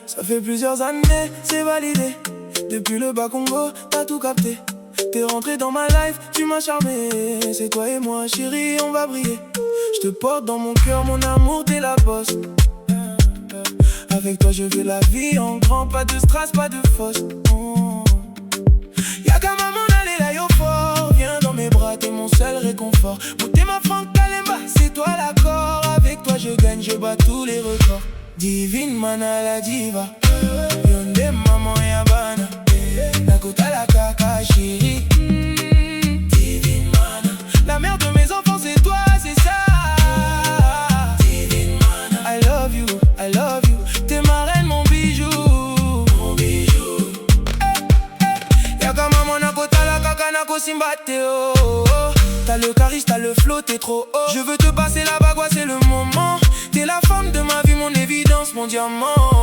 Ça fait plusieurs années, c'est validé. Depuis le bas Congo, t'as tout capté. T'es rentré dans ma life, tu m'as charmé. C'est toi et moi, chérie, on va briller. Je te porte dans mon cœur, mon amour, t'es la bosse. Avec toi, je veux la vie en grand. Pas de strass, pas de fosse. Y'a qu'à maman aller là, yo fort. Viens dans mes bras, t'es mon seul réconfort. Monter ma Franck Kalemba, c'est toi l'accord. Avec toi, je gagne, je bats tous les records. Divine mana la diva. Yonde maman yabana. Nakota la kaka chérie. Divine mana. La mère de mes enfants c'est toi, c'est ça. Divine mana. I love you, I love you. T'es ma reine, mon bijou. Mon bijou. Yaka maman nakota la kaka nako simbate oh. T'as le charisme, t'as le flow, t'es trop haut. Je veux te passer la bague, c'est le moment. T'es la femme de ma vie, mon évidence, mon diamant.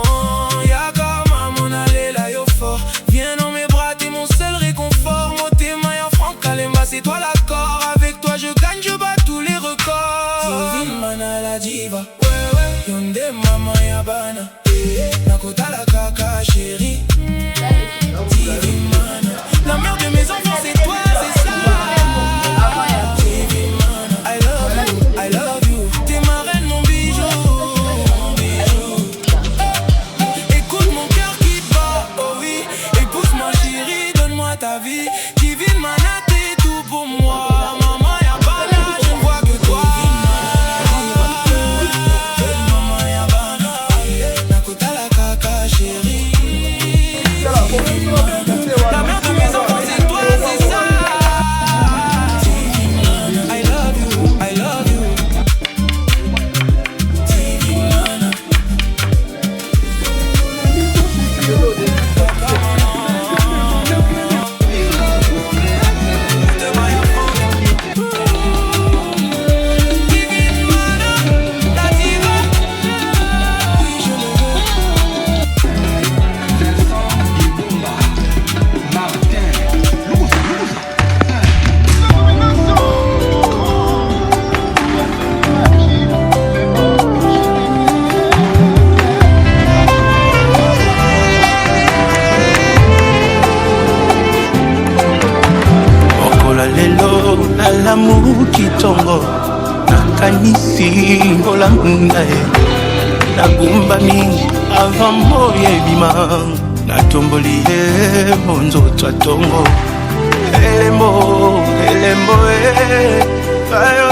Yaka maman allez là yo fort. Viens dans mes bras, t'es mon seul réconfort. Moté Maya Franck Kalemba, c'est toi l'accord. Avec toi je gagne, je bats tous les records. Divine mana la diva. Yonde maman yabana. Nakota la kaka chérie. Divine mana. La mère de mes enfants c'est toi, c'est ça. Divine mana. I love you, I love you. T'es ma reine, mon bijou. Mon bijou. Écoute mon cœur qui bat, oh oui. Épouse-moi chérie, donne-moi ta vie. Divine mana, t'es tout pour moi. Maman yabana, je ne vois que toi. Maman yabana. Nakota la kaka chérie. La mère de mes enfants c'est toi, c'est ça. I love you, I love you. Divine mana. Divine mana, la diva. Oui, je le veux. Okola lelo na lamu kitongo nakanisi ngolanga nagumbami avant moye bima natomboli ye monzoto atongo elembo elembo ayo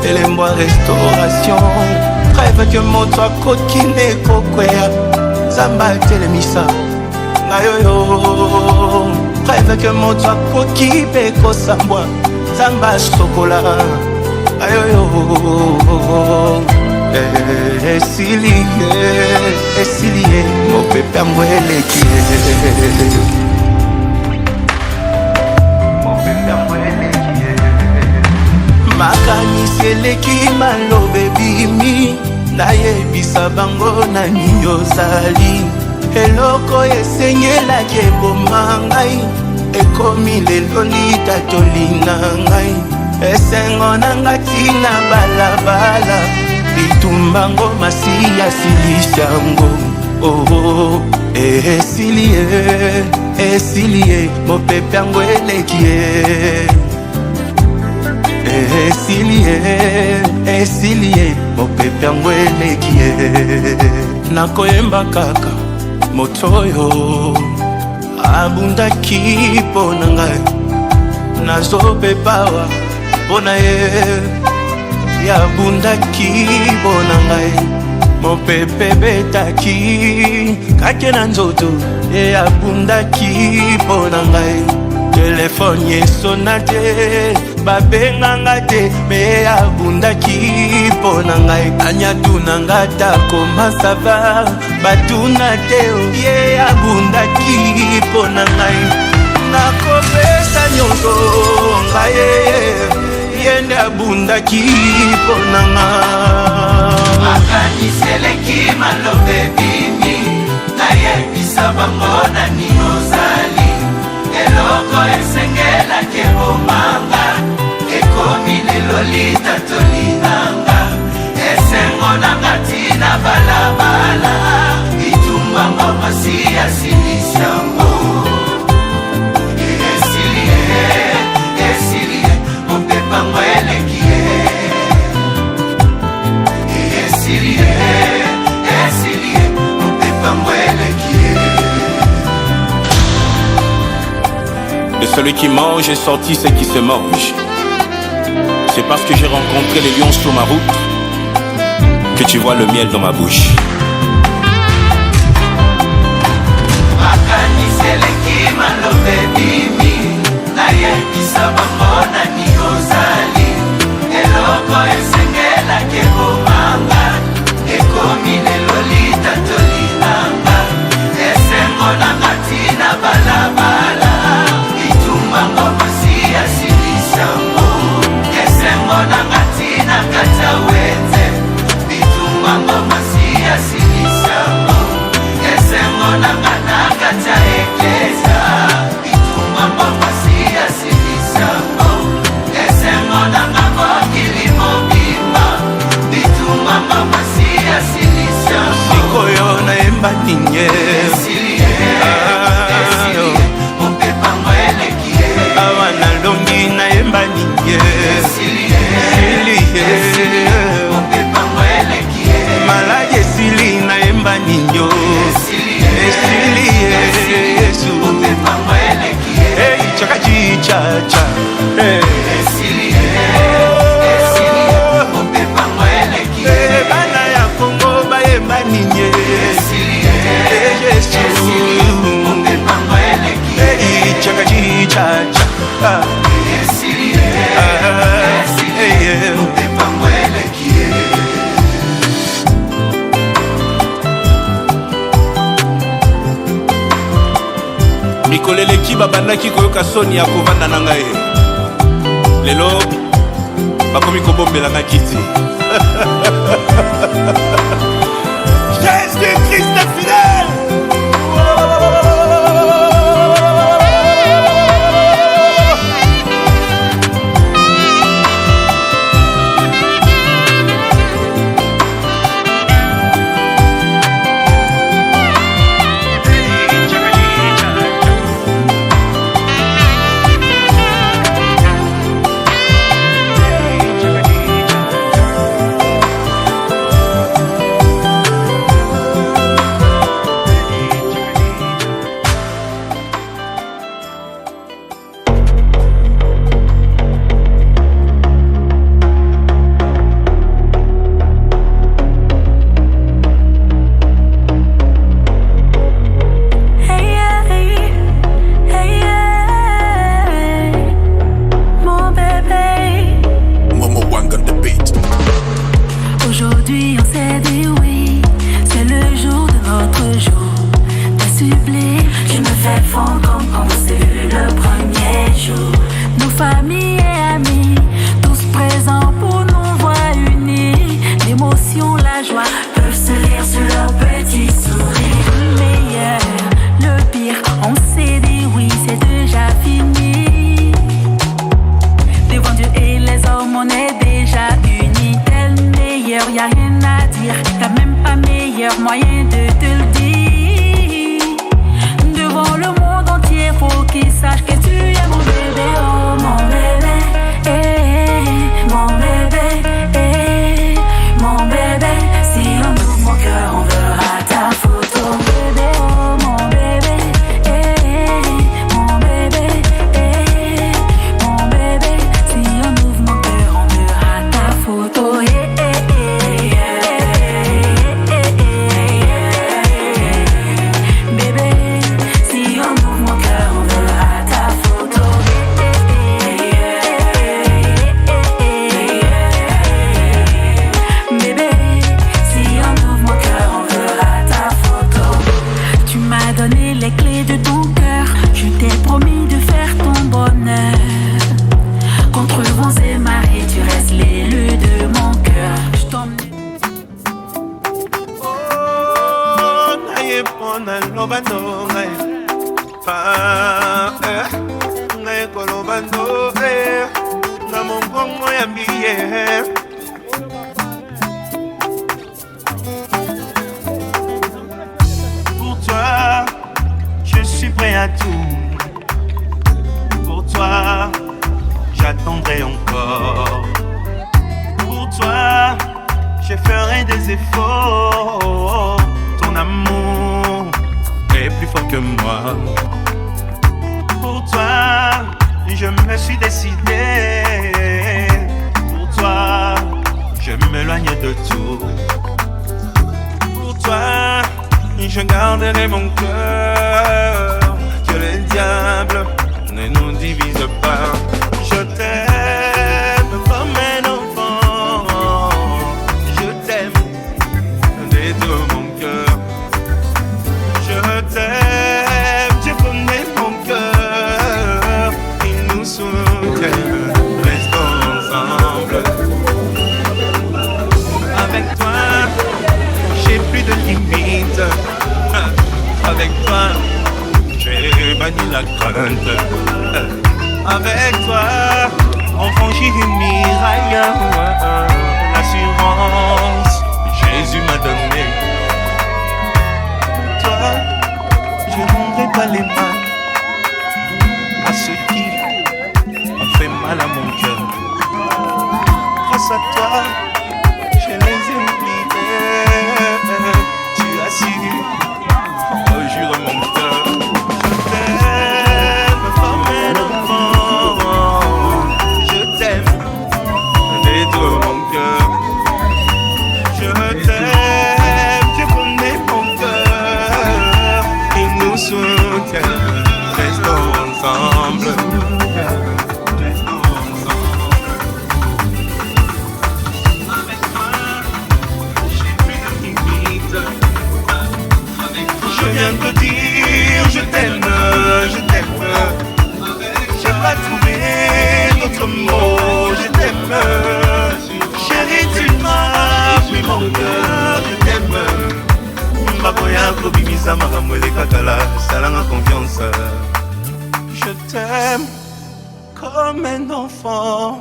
elembo restauration rêve que moto akokine kokwea zamba telemisa ngayoyo rêve que moto akoki pe kosambwa zamba sokola ayoyo esilie mopepe yango eleki makanisi eleki maloba ebimi nayebisa bango nani ozali eloko esengelaki eboma ngai ekomi lelo litatoli na ngai esengo na nga tina balabala litumbango masi asilisango oh, esilie mopepe yango eleki esilie mopepe yango eleki nakoyemba kaka moto oyo abundaki mpo na ngai nazopepawa mpo na ye yabundaki mpo na ngai mopepe betaki kake na nzoto ye yabundaki mpo na ngai telefone esona te babenganga te me abundaki mpo na ngai anyatuna nga takoma sava batuna te ye abundaki mpo na ngai nakopesa nyonso ngai ye nde abundaki mpo na nga makaniseleki malobe bimi nayebisa bango nani ozali eloko esengeli esengelaki ebomanga ekomi lelo litatolinanga esengo nanga tina balabala itumbango masi asilisango esilie mopepango elekie esilie mopepango elekie. De celui qui mange est sorti ce qui se mange. C'est parce que j'ai rencontré les lions sur ma route que tu vois le miel dans ma bouche. Makaniseleki malobe bimi nayebisa bango nani ozali eloko esengelaki ebomanga ekomi lelo litatolinanga esengo nanga tina balabala itumbango masi asilisango esengo nanga tina kata wete itumbango masi asilisango esengo nanga nakata eklesa itumbango masi asilisango esengo nanga mokili mobimba itumbango masi asilisango sikoyo nayemba ninye mopepango elekie awa nalongi nayemba ninye mopepango elekie maladi esili nayemba ninyo esili yesu mopepango elekie chakachichacha mopepango elekie bana ya Kongo bayemba ninye yesu mopepango elekie chakachichacha mopepango elekie. mikolo eleki babandaki koyoka soni ya kovanda na ngai lelo bakomi kobombelanga kiti. Jésus Christ est fidèle. koloba ndoe na mongongo ya billet. Pour toi, je suis prêt à tout. Pour toi, j'attendrai encore. Pour toi, je ferai des efforts. Ton amour est plus fort que moi. Pour toi, je me suis décidé. Pour toi, je m'éloigne de tout. Pour toi, je garderai mon cœur. Que le diable ne nous divise pas. Je t'aime comme un enfant. Je t'aime de tout mon cœur. Je t'aime, tu connais mon cœur. Il nous soutient, restons ensemble. Avec toi, j'ai plus de limites. Avec toi, j'ai banni la crainte. Avec toi, on franchit une miraille. L'assurance, Jésus m'a donné. Toi, je ne rendrai pas les mains à ceux qui ont fait mal à mon cœur. Grâce à toi, je les ai oubliés. Tu as su jure mon cœur. Je t'aime comme un enfant. Je t'aime de tout mon cœur. Je t'aime, tu connais mon cœur. Il nous soutient, restons ensemble. Restons ensemble. Avec toi, j'ai plus de limites. Je viens te dire, je t'aime, je t'aime. J'ai pas trouvé d'autres mots, je t'aime. Chérie, tu m'as pris mon cœur, je t'aime. Maboya kobimisa makambo elekakala, salanga confiance. Je t'aime comme un enfant.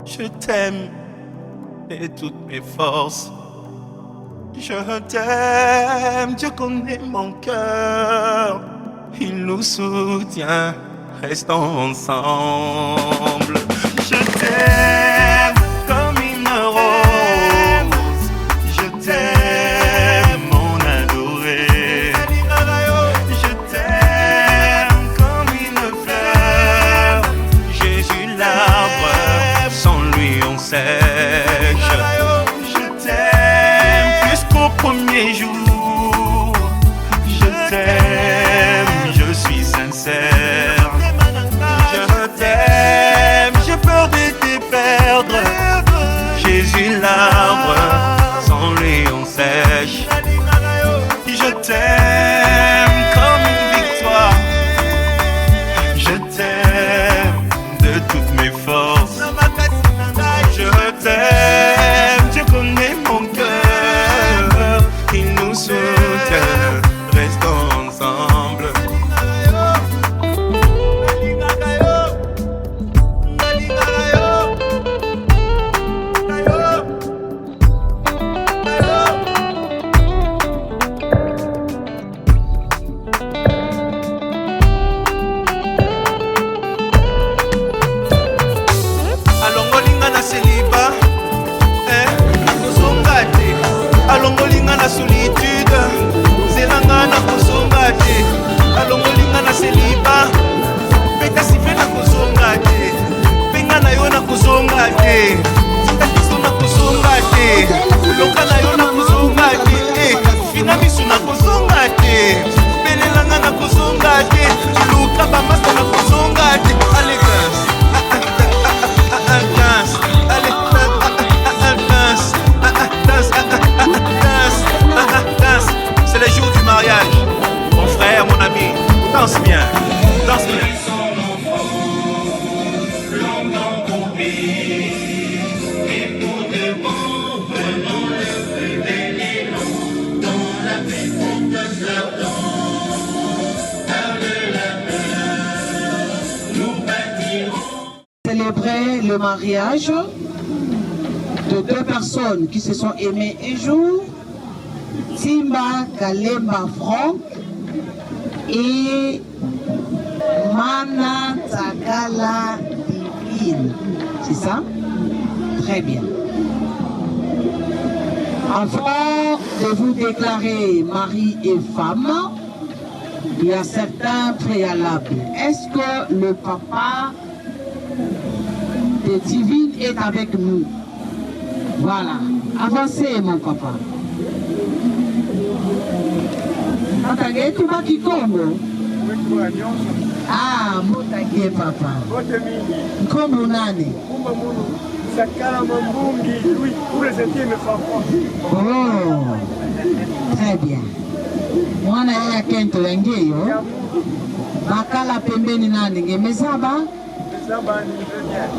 Je t'aime de toutes mes forces. Je t'aime, Dieu connaît mon cœur. Il nous soutient, restons ensemble. Je t'aime comme une rose. Je t'aime, mon adoré. Je t'aime comme une fleur. Jésus l'arbre, sans lui on sèche. Au premier jour, je t'aime, je suis sincère. Je t'aime, j'ai peur de te perdre. Jésus l'arbre, sans lui on sèche. Je t'aime comme une victoire. Je t'aime de toutes mes forces. Je t'aime, tu connais mon cœur. Il nous soutient, restons ensemble. Alongolinga na celibat, nakozonga te. Alongolinga na solitude, zelanga na kozonga te. Alongolinga na celibat, peka sife na kozonga te. Penga na yo na kozonga te. Tatakiso na kozonga te. Loka na yo na kozonga te. Fina misu na kozonga te. Belelanga na kozonga te. Luka bamasa na kozonga te. Allez danse, danse, allez danse, danse, danse. célébrer le mariage de deux personnes qui se sont aimées un jour, Timba Kalemba Franck et Mana Takala Divine. C'est ça? Très bien. Avant de vous déclarer mari et femme, il y a certains préalables. Est-ce que le papa de Divine est avec nous? Voilà. Avancez, mon papa. Attendez, tout va qui tombe. Ah, motage, papa. Comme on a né. Oh, très bien. Moi, je suis Kento Lengeyo. Bakala pembeni nani ngemezaba.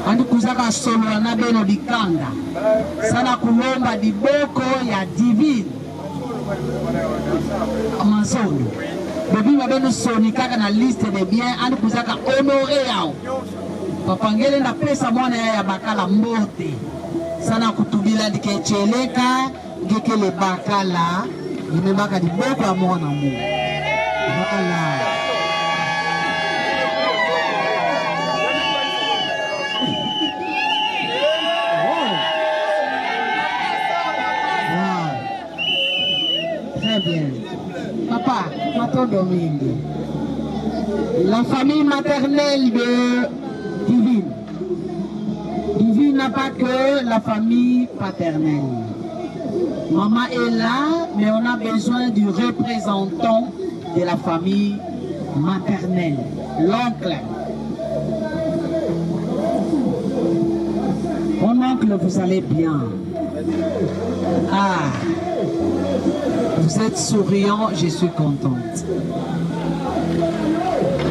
Andi kuzaka solo na beno dikanda. Sana kulomba diboko ya Divine. Amazon. Bebi babeno soni kaka na liste de biens andi kuzaka honoré yao. Papa ngele na pesa mwana ya bakala mbote. Sana kutubila dikecheleka ngekele bakala. Nimebaka diboko ya mwana mu. Voilà. Très bien. Papa, Mato Domingue. La famille maternelle de Divine. Divine n'a pas que la famille paternelle. Maman est là, mais on a besoin du représentant de la famille maternelle, l'oncle. Mon oncle, vous allez bien. Ah, vous êtes souriant, je suis contente.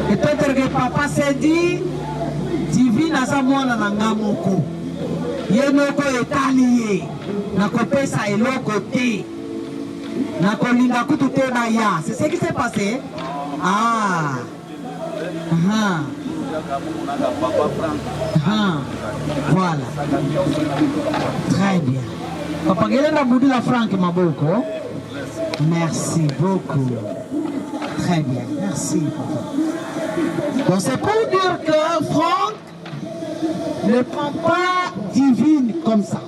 Peut-être que papa s'est dit, Divine a sa mwana na ngamoko. Yenoko est allié. Nakopesa eloko te. Nakolinga kutu te na ya. C'est ce qui s'est passé? Ah. Voilà. Très bien. Papa Gelenda Boudila Franck Maboko. Merci beaucoup. Très bien. Merci, papa. Donc c'est pour dire que Franck ne prend pas Divine comme ça.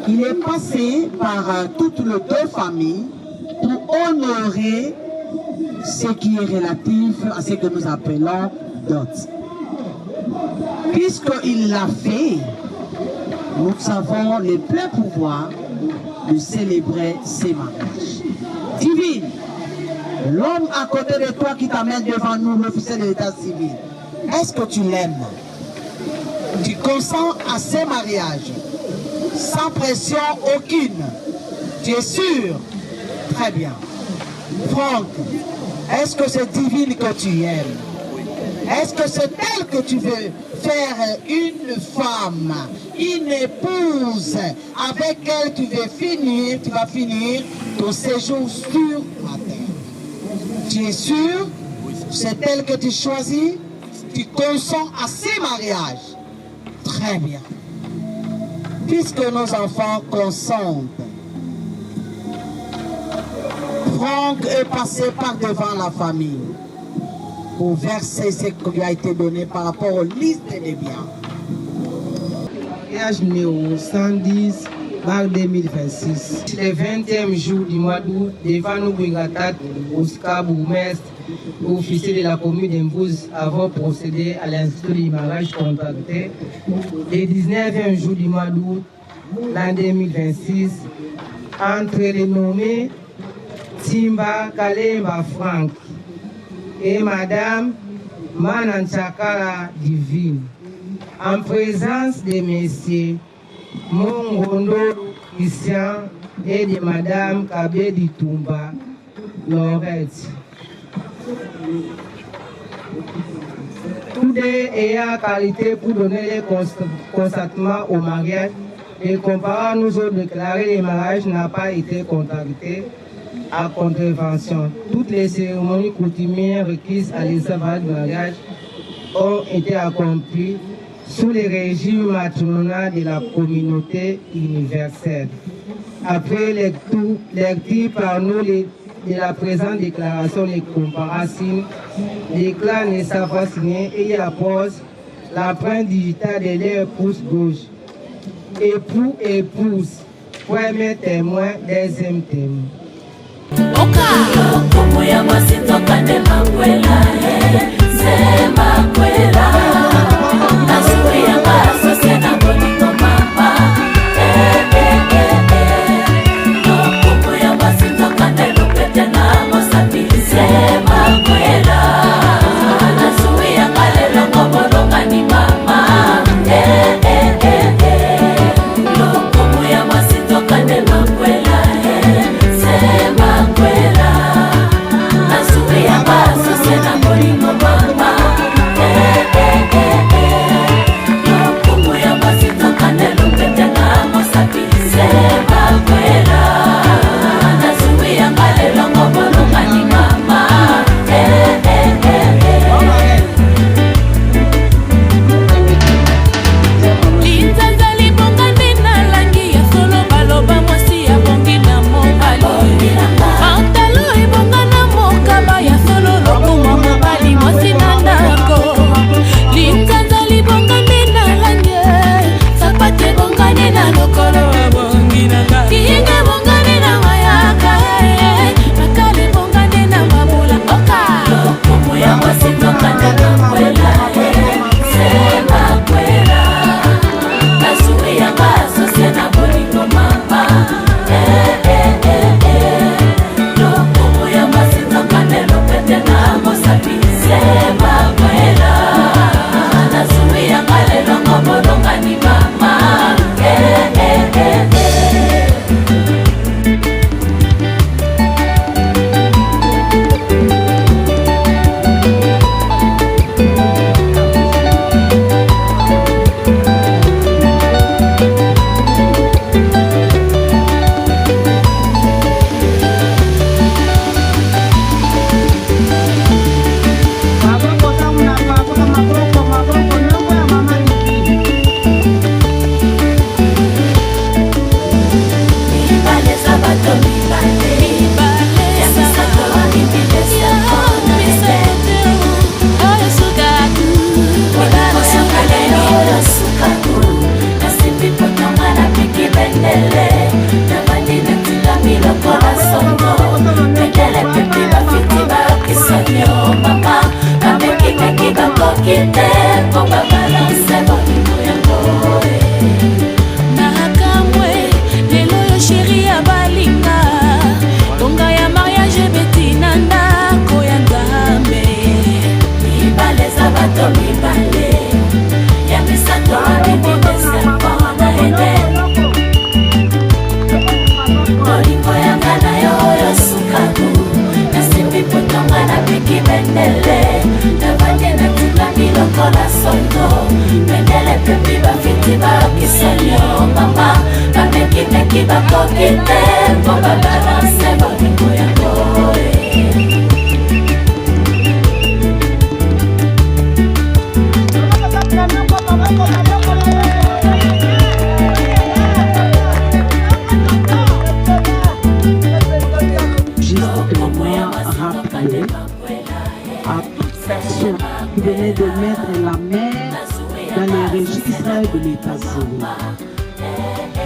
Il est passé par toutes les deux familles pour honorer ce qui est relatif à ce que nous appelons dot. Puisqu'il l'a fait, nous avons le plein pouvoir de célébrer ces mariages. Divine, l'homme à côté de toi qui t'amène devant nous, l'officier de l'état civil, est-ce que tu l'aimes? Tu consens à ces mariages sans pression aucune? Tu es sûr? Très bien. Franck, est-ce que c'est Divine que tu aimes? Est-ce que c'est elle que tu veux faire une femme, une épouse avec elle tu vas finir ton séjour sur la terre? Tu es sûr? C'est elle que tu choisis? Tu consens à ces mariages? Très bien. Puisque nos enfants consentent, Franck est passé par devant la famille pour verser ce qui lui a été donné par rapport aux listes des biens. Mariage numéro 110, mars 2026. Le 20e jour du mois d'août, devant nous, Bouingatat, Oscar Bourgmestre, officier de la commune d'Embouze, avons procédé à l'institut du mariage contracté. Le 19e jour du mois d'août, l'an 2026, entre les nommés Timba Kalemba Franck et Madame Mananchakala Divine, en présence de Messieurs Mongondo Christian et de Madame Kabedi Tumba Lorette. Tous deux ayant qualité pour donner le consentement au mariage, et comparant nous autres déclaré le mariage n'a pas été contracté à contravention. Toutes les cérémonies coutumières requises à l'observance du mariage ont été accomplies sous le régime matronal de la communauté universelle. Après lecture par nous de la présente déclaration de comparaison, déclare ne savoir signer et appose l'empreinte digitale de leur pouce gauche. Époux, épouse, premier témoin, deuxième témoin.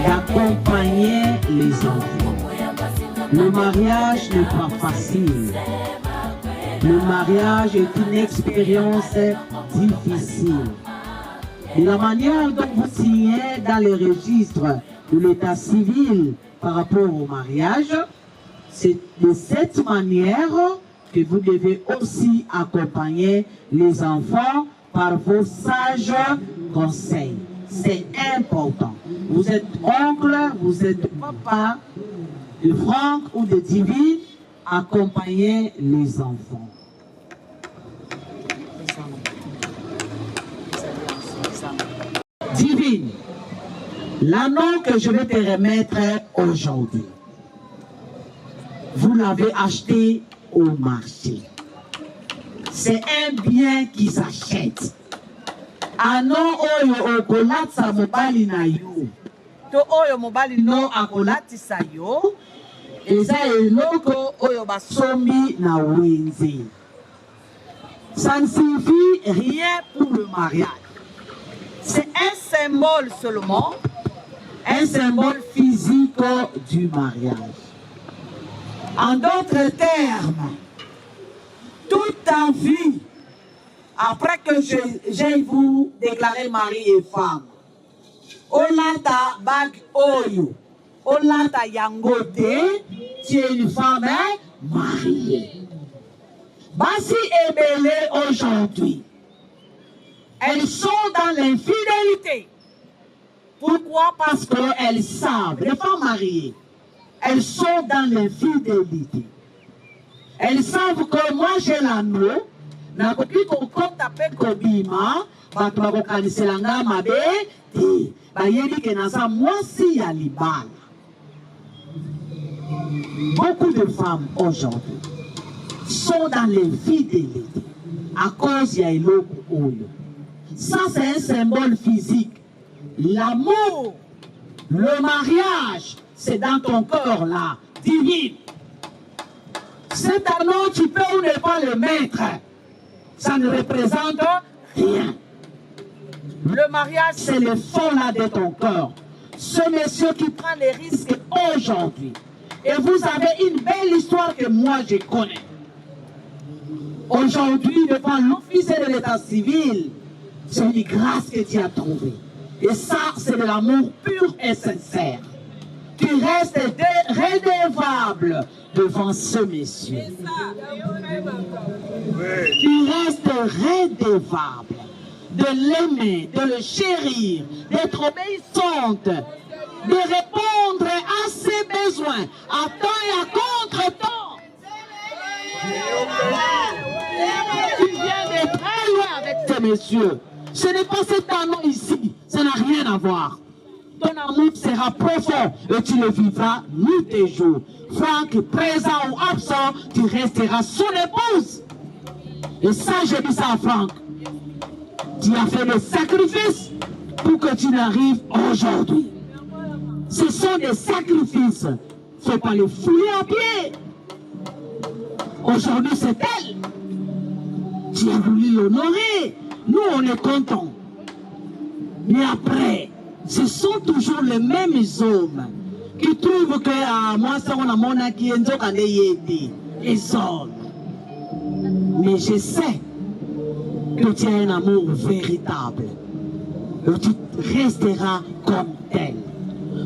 D'accompagner les enfants. Le mariage n'est pas facile. Le mariage est une expérience difficile. Et la manière dont vous signez dans les registres de l'état civil par rapport au mariage, c'est de cette manière que vous devez aussi accompagner les enfants par vos sages conseils. C'est important. Vous êtes oncle, vous êtes papa de Franck ou de Divine, accompagnez les enfants. Divine, l'anneau que je vais te remettre aujourd'hui, vous l'avez acheté au marché. C'est un bien qui s'achète. ano oyo okolatisa mobali na yo to oyo mobali no no akolatisa yo eza eloko oyo basombi na wenze. Ça ne signifie rien pour le mariage. c'est un symbole seulement, Un symbole physique du mariage. En d'autres termes, toute ta vie, après que j'aille vous déclarer mari et femme, olata bag oyo, olata yangote, tu es une femme mariée. Basi Ebele aujourd'hui, elles sont dans l'infidélité. Pourquoi? Parce qu'elles savent, les femmes mariées, elles sont dans l'infidélité. Elles savent que moi j'ai l'anneau, nakoki kokota pe kobima, bato bakokaniselanga mabe, te bayebi ke naza mwasi ya libala. Beaucoup de femmes aujourd'hui sont dans l'infidélité à cause ya eloko oyo. Ça c'est un symbole physique. L'amour, le mariage, c'est dans ton cœur là, divine. Cet anneau, tu peux ou ne pas le mettre. Ça ne représente rien. le mariage C'est le fond là de ton cœur. Ce monsieur qui prend les risques aujourd'hui. Et vous avez une belle histoire que moi je connais. Aujourd'hui, devant l'officier de l'état civil, c'est une grâce que tu as trouvée. Et ça, c'est de l'amour pur et sincère. Tu restes redevable devant ce monsieur. Tu restes redevable de l'aimer, de le chérir, d'être obéissante, de répondre à ses besoins à temps et à contre-temps. Tu viens de très loin avec ce monsieur. Ce n'est pas cet amour ici, ça n'a rien à voir. Ton amour sera profond et tu le vivras nuit et jour. Franck, présent ou absent, tu resteras son épouse. Et ça, j'ai dit ça à Franck. Tu as fait des sacrifices pour que tu n'arrives aujourd'hui. Ce sont des sacrifices. Il ne faut pas les fouler à pied. Aujourd'hui, c'est elle. Tu as voulu l'honorer. Nous, on est contents. Mais après, ce sont toujours les mêmes hommes qui trouvent que moi, ça, on a mon acquis, les hommes. Mais je sais que tu as un amour véritable. Et tu resteras comme tel.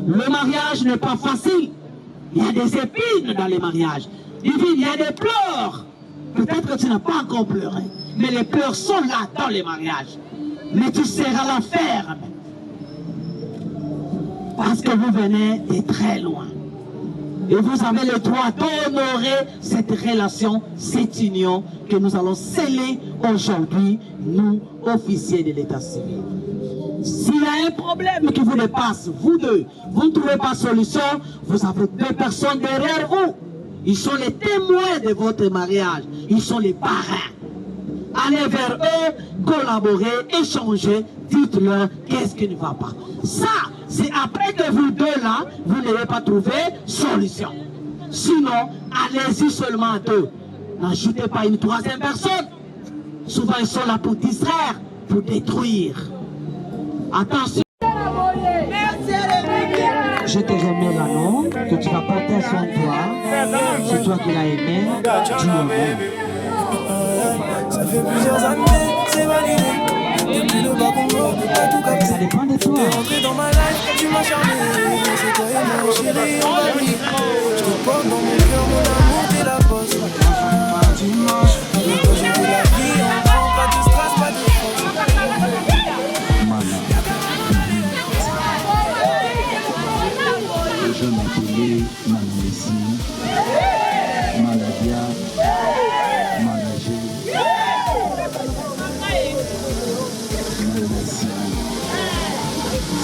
Le mariage n'est pas facile. Il y a des épines dans les mariages. Il y a des pleurs. Peut-être que tu n'as pas encore pleuré. Mais les pleurs sont là dans les mariages. Mais tu seras la ferme. Parce que vous venez de très loin. Et vous avez le droit d'honorer cette relation, cette union que nous allons sceller aujourd'hui, nous, officiers de l'état civil. S'il y a un problème qui vous dépasse, vous deux, vous ne trouvez pas de solution, vous avez deux personnes derrière vous. Ils sont les témoins de votre mariage. Ils sont les parrains. Allez vers eux, collaborer, échanger, dites-leur qu'est-ce qui ne va pas. Ça, c'est après que vous deux là, vous n'avez pas trouvé solution. Sinon, allez-y seulement à deux. N'ajoutez pas une troisième personne. Souvent, ils sont là pour distraire, pour détruire. Attention. Je te remets l'anneau que tu vas porter à son doigt. C'est toi qui l'as aimé. Tu l'aimes. Ça fait plusieurs années, c'est validé. Depuis le bas Congo, t'as tout capté. Ça dépend de toi. T'es rentré dans ma life, tu m'as charmé. C'est toi et moi, chérie, on va vivre. Je te porte dans mon cœur, mon amour, t'es la bosse. Dimanche, avec toi je veux la vie. On prend pas de stress, pas de force. Je m'appelais Manamessi, Maladia, Managé, Manamessi.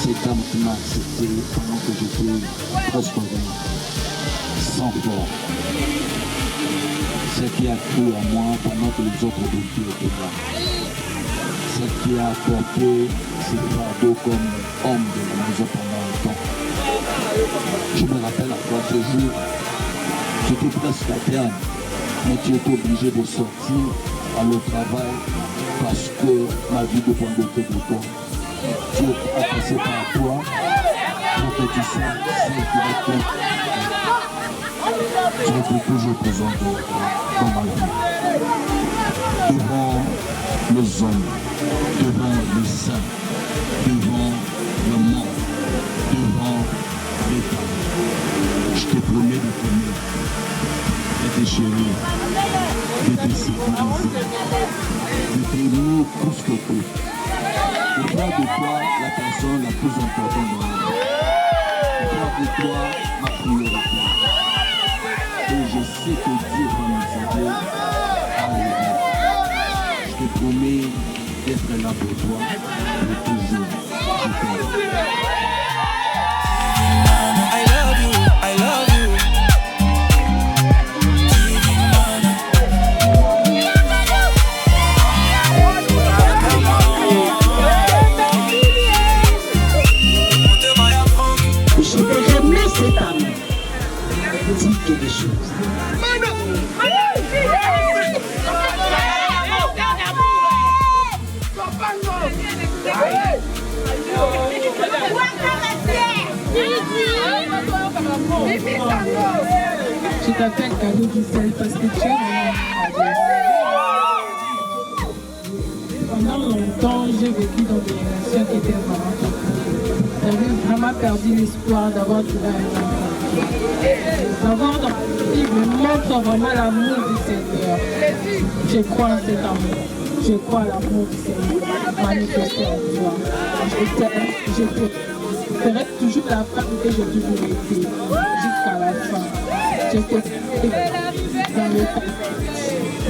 Cette âme qui m'a accepté pendant que j'étais prospéré, sans foi. Ce qui a cru en moi pendant que les autres doutaient de moi. ce qui a apporté ses fardeaux comme homme de la maison pendant un temps. Je me rappelle encore ce jour, j'étais presque à terme, mais tu étais obligé de sortir à le travail parce que ma vie dépendait de toi. Dieu a passé par toi pour que tu sois celle qui va te. Tu étais toujours présent dans ma vie. Devant les hommes, devant les saints, devant le monde, devant l'État. Je te promets de t'aimer, de te chérir, de te sécuriser, de t'aimer plus que tout. De faire de toi la personne la plus importante dans la vie. De faire de toi ma priorité. Et je sais que Dieu va nous aider à l'aider. Je te promets d'être là pour toi pour toujours. Je t'aime. I love you, I love you. Je te remets cette amie. Dis quelque chose. Je t'appelle cadeau du sel parce que tu es mon ami. Pendant longtemps, j'ai vécu dans des relations qui étaient vraiment toxiques. J'avais vraiment perdu l'espoir d'avoir trouvé un enfant. D'avoir dans ma vie me montre vraiment l'amour du Seigneur. Je crois en cet amour. Je crois à l'amour du Seigneur manifesté en toi. Je t'aime, je te serai toujours la femme que j'ai toujours été jusqu'à la fin. Je te dans le temps.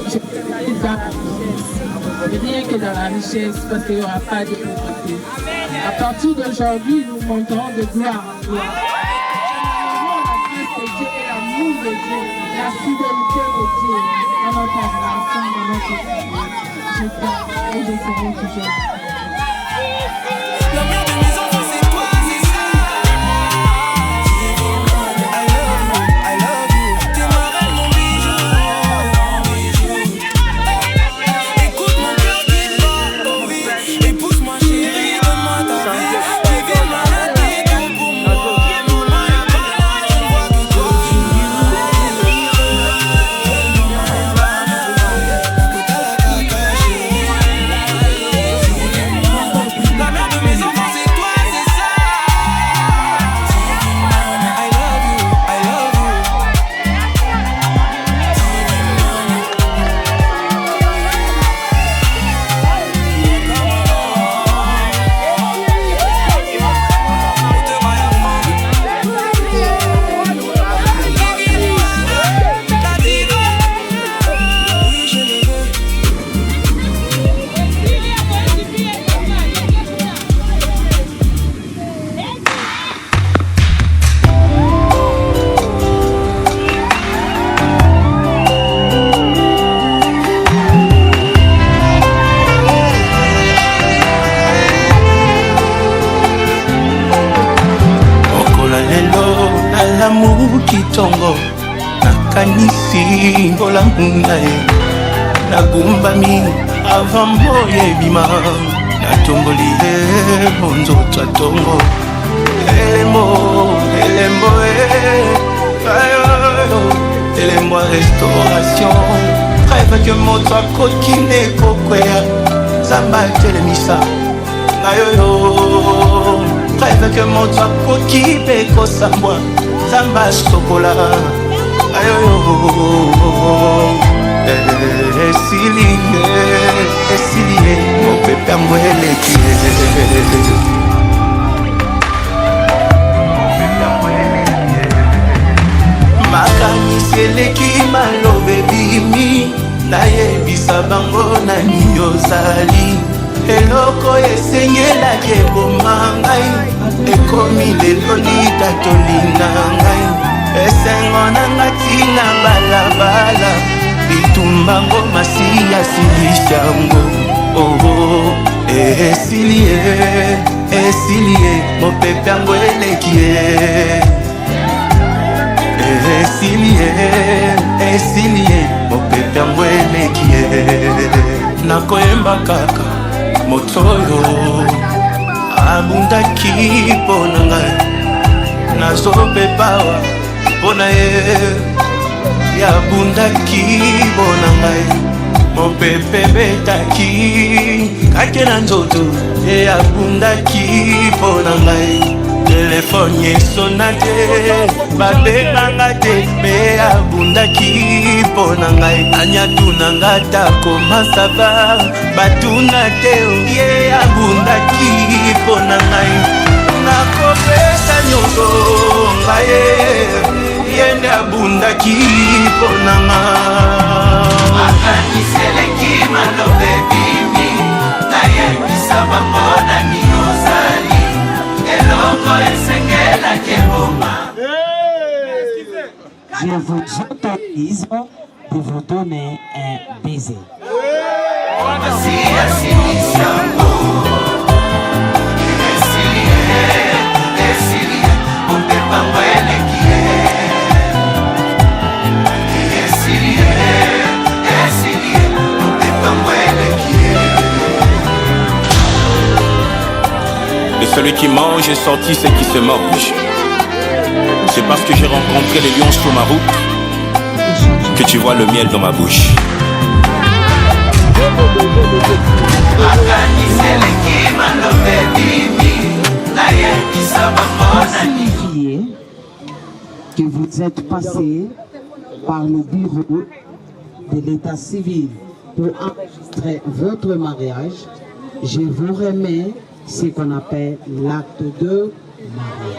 Je te dans la richesse. Rien que dans la richesse, parce qu'il n'y aura pas de pauvreté. À partir d'aujourd'hui, nous monterons de gloire en gloire. Nous la grâce de Dieu et l'amour de Dieu, la fidélité de Dieu dans notre relation, dans notre famille. Je t'aime et je serai toujours. La mère de mes enfants, c'est toi, c'est ça. I love you. T'es ma reine, mon bijou. Écoute mon cœur qui bat, oh oui. Épouse ma chérie, donne-moi ta vie. Tu viens m'arrêter tout pour moi. Maman, y'a pas là, je ne vois que toi. La mère de mes enfants, c'est toi, c'est ça. I love you, I love you. La diva, oui je le veux. okola lelo nalamu kitongo nakanisi ngolamu na ye nagumbami avambo yebima natongoli ye monzoto atongo elembo elembo elembo ya restauration rêve ke moto akoki nde kokwea nzambe atelemisa ngayoyo rêve que moto akoki mpe kosambwa nzambe asokola ayoyo esili ye mopepe yango eleki makanisi eleki maloba ebimi nayebisa bango nani ozali eloko esengelaki eboma ngai ekomi lelo litatoli na ngai esengo na ngati na balabala litumbango masi ya silisa yango Esilie, esilie, mopepe yango eleki ye. Esilie, esilie, mopepe yango eleki ye. Nakoyemba kaka moto oyo abundaki mpo na ngai, nazopepawa mpo na ye. Yabundaki mpo na ngai, mopepe betaki kake na nzoto. Yabundaki mpo na ngai, telefone esona te, babenganga te. Me abundaki mpo na ngai, anyatunanga takoma sava, batuna te. Ye abundaki mpo na ngai, nakopesa nyonso ngai, yende abundaki mpo na ngai. Akaniseleki malobe bimi, nayebisa bango nani ozali, eloko esengelaki eboma. Je vous autorise de vous donner un baiser. De celui qui mange est sorti ce qui se mange. C'est parce que j'ai rencontré les lions sur ma route que tu vois le miel dans ma bouche. Signifiez que vous êtes passé par le bureau de l'état civil pour enregistrer votre mariage. Je vous remets ce qu'on appelle l'acte de mariage.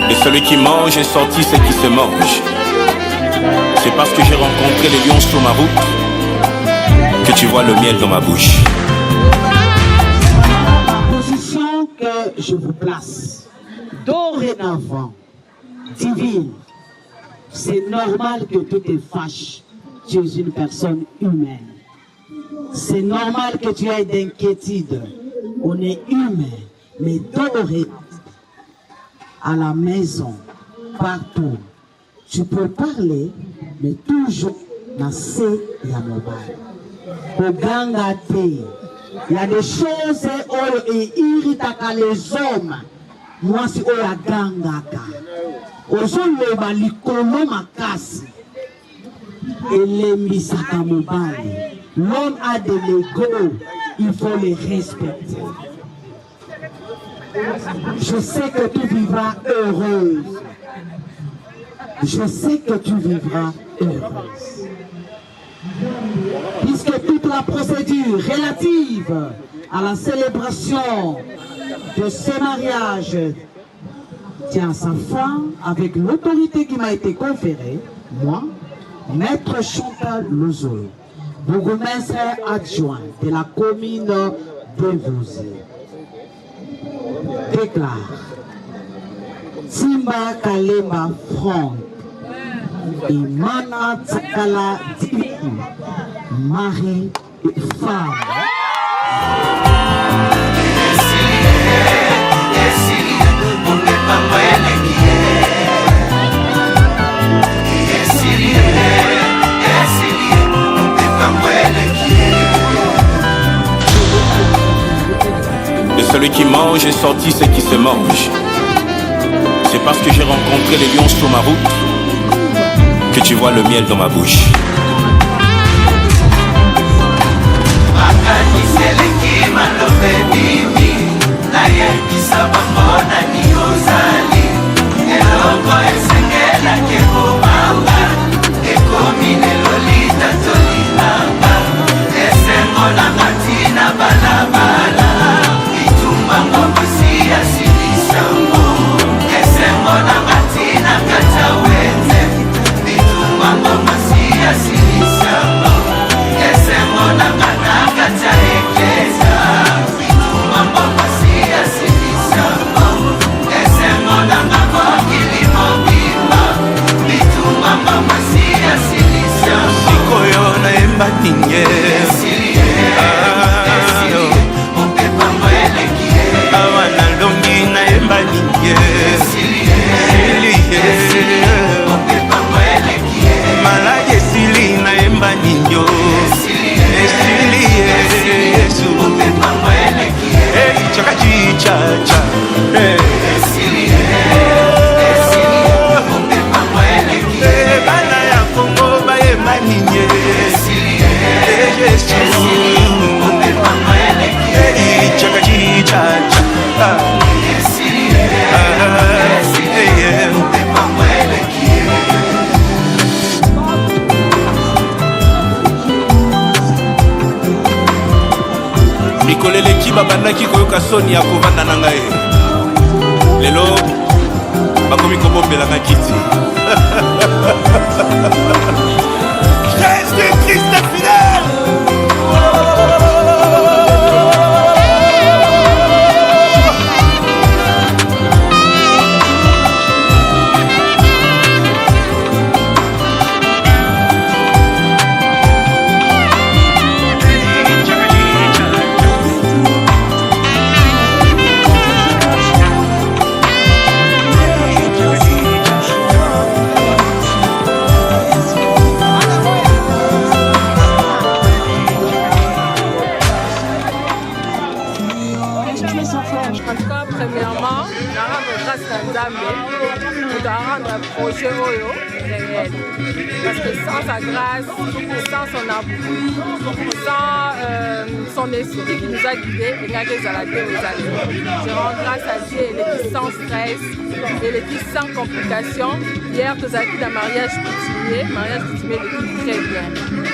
De celui qui mange est sorti ce qui se mange. C'est parce que j'ai rencontré les lions sur ma route que tu vois le miel dans ma bouche. La position que je vous place dorénavant, divine, c'est normal que tu te fâches. Tu es une personne humaine. C'est normal que tu aies d'inquiétude. On est humain, mais dorénavant, à la maison, partout, tu peux parler, mais toujours dans ce yamobal. Au gangate, il y a des choses qui irritent les hommes. Moi, c'est oya gangaka. Ozoloba likolo makasi. Elembisaka mobali. L'homme a de l'ego, il faut les respecter. Je sais que tu vivras heureuse. Je sais que tu vivras heureuse. Puisque toute la procédure relative à la célébration de ce mariage tient sa fin avec l'autorité qui m'a été conférée, moi, Maître Chantal Lozolo, bourgmestre adjoint de la commune de Vouzé, déclare Simba Kalemba Franck et Mana Tsakala Divine, mari et femme. De celui qui mange est sorti ce qui se mange. C'est parce que j'ai rencontré les lions sur ma route que tu vois le miel dans ma bouche. Esengo na katina kata wete, bitumba ngoma siya sili cha bana ya Kongo bayeba nini mikoleleki babandaki koyoka soni ya kovanda na ngai lelo bakomi kobombelanga kiti Jésus Christ est fidèle. Premièrement, on rendre grâce à Nzambe, on doit rendre un projet réel. Parce que sans sa grâce, sans son amour, sans son esprit qui nous a guidés, il n'y a que ça la terre aux années. Je rends grâce à Dieu, il est sans stress, il est sans complications. Hier, nous avons eu un mariage coutumier, il est très bien.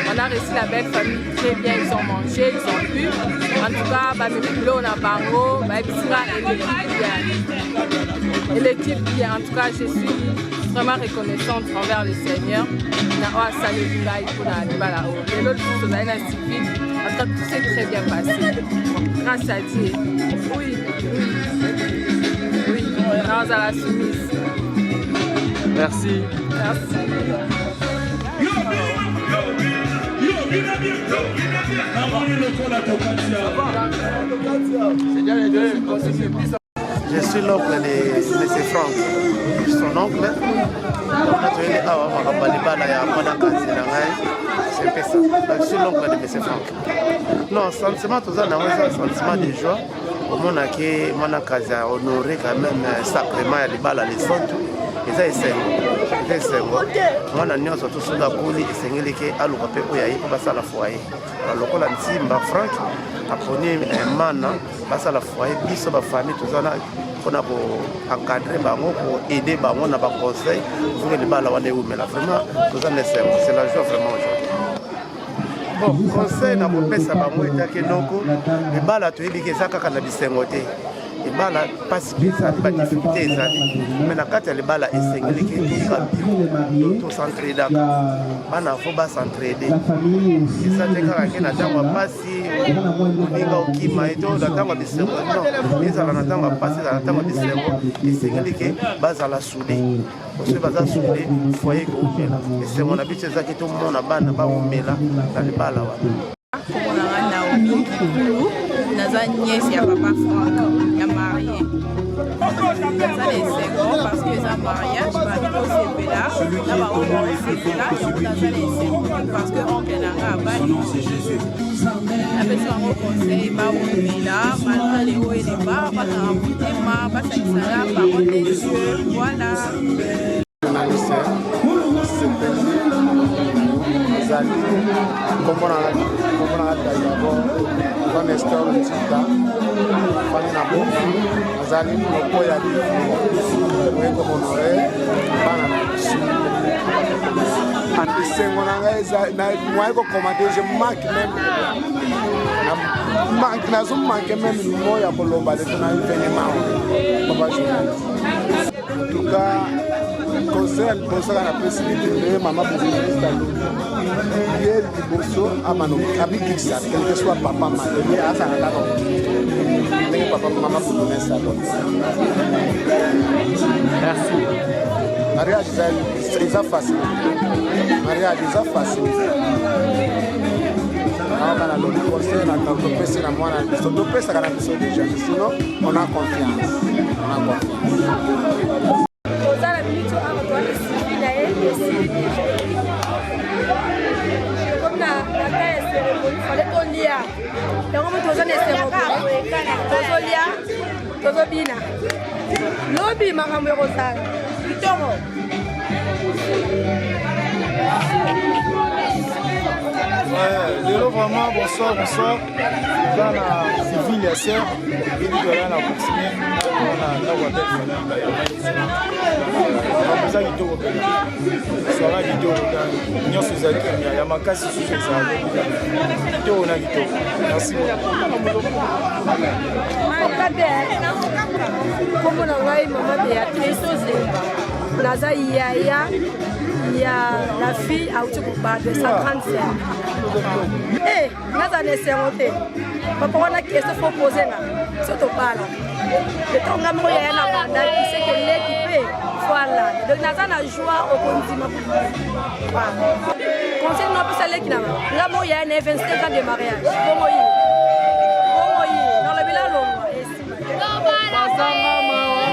On a reçu la belle famille très bien, ils ont mangé, ils ont bu. En tout cas, on a bango, et l'équipe bien. En tout cas, je suis vraiment reconnaissante envers le Seigneur. En tout cas, tout s'est très bien passé. Grâce à Dieu. Oui. Grâce à la soumise. Merci. Merci. Je suis l'oncle de M. Franck, son oncle. Je suis l'oncle de M. Franck. Non, sentiment tout ça, c'est un sentiment de joie. Au monde qui a honoré quand même sacrément les balles à l'essence. Eza esengo mwana nyonso tosunga kuli esengeli ke aluka pe oyo ayi po basala foyer lokola ntimba Frank aponi mana basala foyer biso bafamille tozana mpona koencadre bango koaider bango na baconseil soki libala wana eumela vraiment toza na esengo c'est la joie vraiment aujourd'hui. Bon, conseil na kopesa bango etaki noko libala toyebi ke eza kaka na bisengo te libala pasi ezali badifficulté ezali mais na kati ya libala esengeli ke tocentraidaka bana fo bacentraide eza te kaka ke na ntango ya pasi olinga okima eto na ntango ya bisengo non ezala na ntango ya pasi ezala na ntango ya bisengo esengeli ke bazala sude soki baza sude foye koumela esengo na biso ezaki tomona bana baumela na libala wana naza nièce ya papa Franck ya marié naza na esengo parce que eza mariage bandi kosepela na baoyo osepela yango naza na esengo parce que oncle nanga abali apesi bango conseil baumela malgré leo eleba bakanga motema basangisaka bango de dieu voilà ezali komponaka d'abord aza Nestor Ntika fani na boka azali loko ya oye komonore bana na biso esengo na ngai moye kokomate je manque même nazomanke même limo ya koloba leto na événement papa journaliste en tout cas conseil liboso kaka napesi bitende mama bojournaliste alobi ye liboso abikisa quelque soit papa maleye azala kaka ndenge papa mama bojournaliste alobi. Merci. Mariage eza facile. Mariage eza facile. Awa na lobi conseil na topesi na mwana biso topesaka na biso déjà sinon on a confiance. Ozala minute awa toana suivi na ye esili comme na ta ya cérémonie fale tolia yango moto oza na cérémonie tozolia tozobina lobi makambo ekosala kitoko. Lelo vraiment bonsoir. Dans la civile ya sœur, et puis là la continuer na wata ça qui to sera qui to nyoso zaki ya makasi susu ça to na qui to. Merci Kombo na ngai mama Béatrice Ozemba naza yaya ya la fille a outil pour battre 135. Eh, naza nesengo te. Papa wana question faut poser là. Surtout pas là. Le temps nga mo yaya na banda qui sait que l'équipe voilà. Donc naza na joie au condiment. Conseil no pesa leki na. Nga mo yaya na 25 ans de mariage. Bongo yi. Dans le bilalo.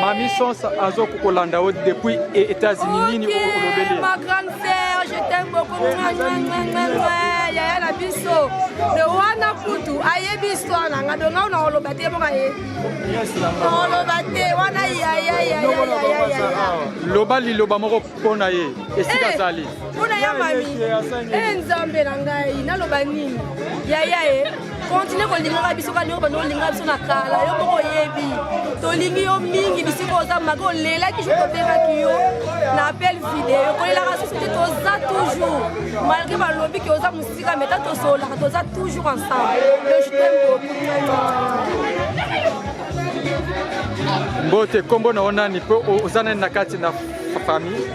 Mamie Sons azo kukolanda depuis États-Unis nini olobeli. Ma grande sœur, je t'aime beaucoup. Yaya na biso. Le wana kutu ayebi histoire nanga donga na olobate mo kaye. Olobate wana yaya. Loba liloba moko pona ye. Esika zali. Pona ya mami. Nzambe na ngai na loba nini. Yaya continue kolinga biso ka nyoba no linga biso na kala yo moko yebi to lingi yo mingi bisiko za mako lela ki je topeka ki yo na appel vidéo ko lela ka société to za toujours malgré ba lobby ki oza musika meta to sola to za toujours ensemble je t'aime beaucoup. Bote kombo na ona ni po ozana na kati na famille.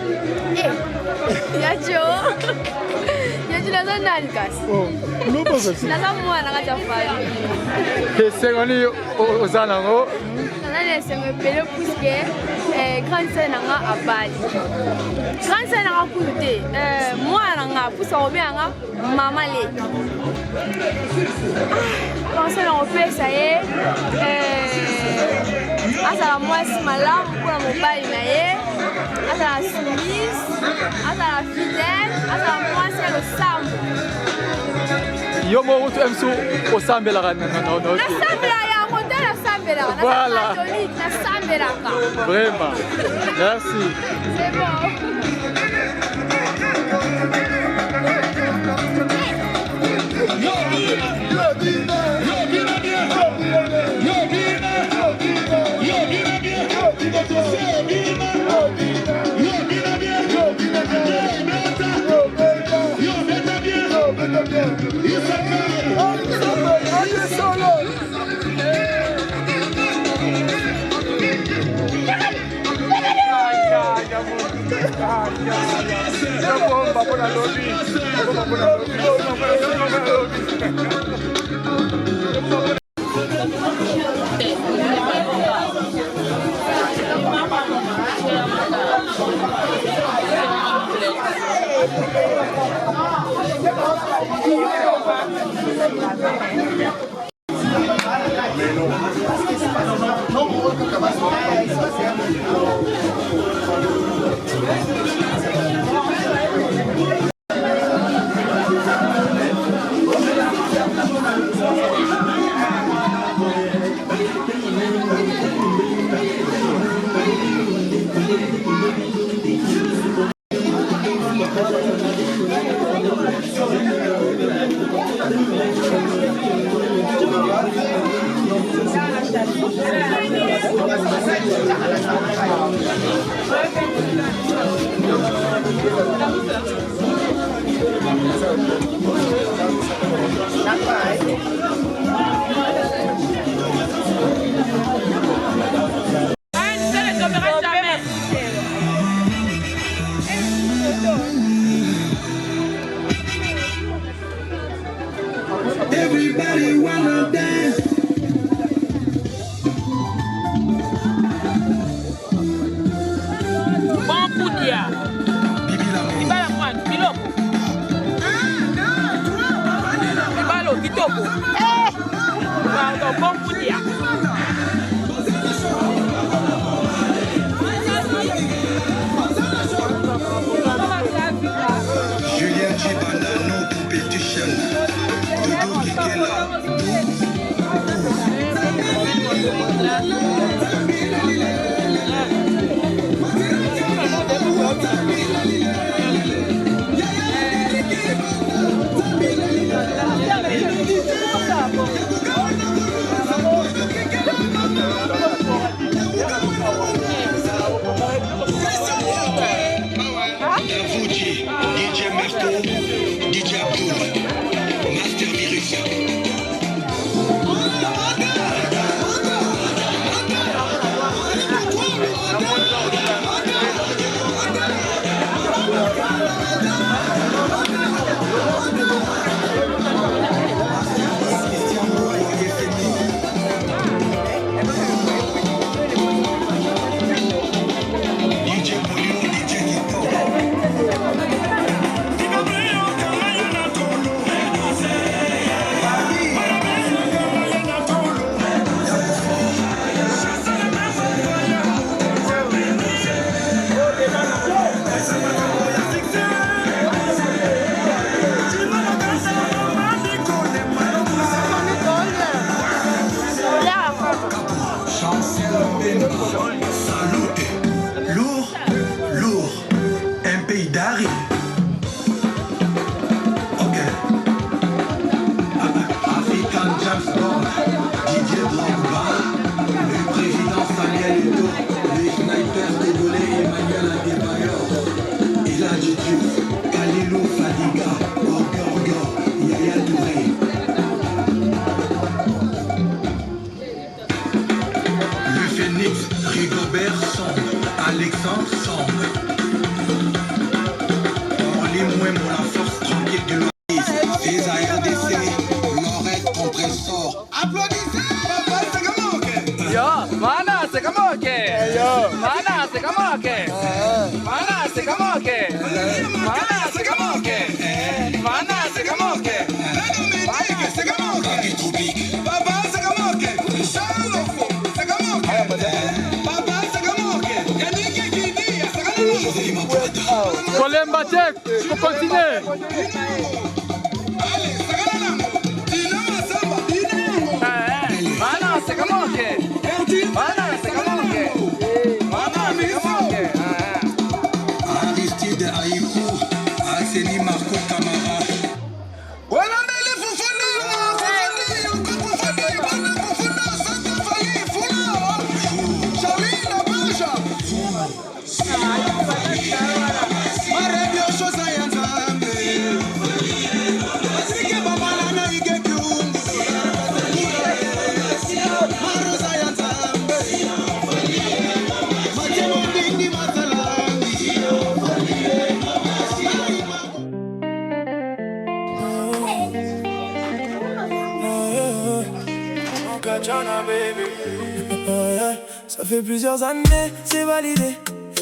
Yacho naza nani kasi? Naza mwana kati ya famille. Esengoni ozana ngo? Naza nesengo ebele puisque grande sœur nanga abali. Grande sœur nanga kulu te. Mwana nanga puisa obeyanga mama le. Grande sœur nanga opesa ye azala mwasi malamu mpona mobali na ye. Azala soumise, azala fidèle, azala mwasi ya losambo. Yo mo utu emsu osambelaka nasambelaka yango nde nasambelaka voilà. Nasambelaka vraiment merci. C'est bon. Everybody wanna dance. Bon Poudia. Ibala mwana, biloko. Ibalo, kitoko. Bon Poudia. Julien Chibana, no competition. Dodo Kikela. ensemble. Orly-moi pour la force tranquille du maïs. Fils à RDC, l'oreille compressor. Applaudissez! Papa, c'est comment, ok? Yo, mana, c'est comment, ok? Yo, mana, c'est comment, ok? Mana, c'est comment, ok? Mana, c'est comment, ok? Mana, c'est comment, ok? C'est comment, ok? Papa, c'est comment, ok? Charles, c'est comment, ok? Papa, c'est comment, ok? Yannick qui dit, c'est comment, ok? Kolemba check, tu peux continuer. Mana, c'est comment, ok? Mana, c'est comment, ok? Mana, c'est comment, ok? Aristide Aïkou, Arseni Marco Camara. Ça fait plusieurs années, c'est validé.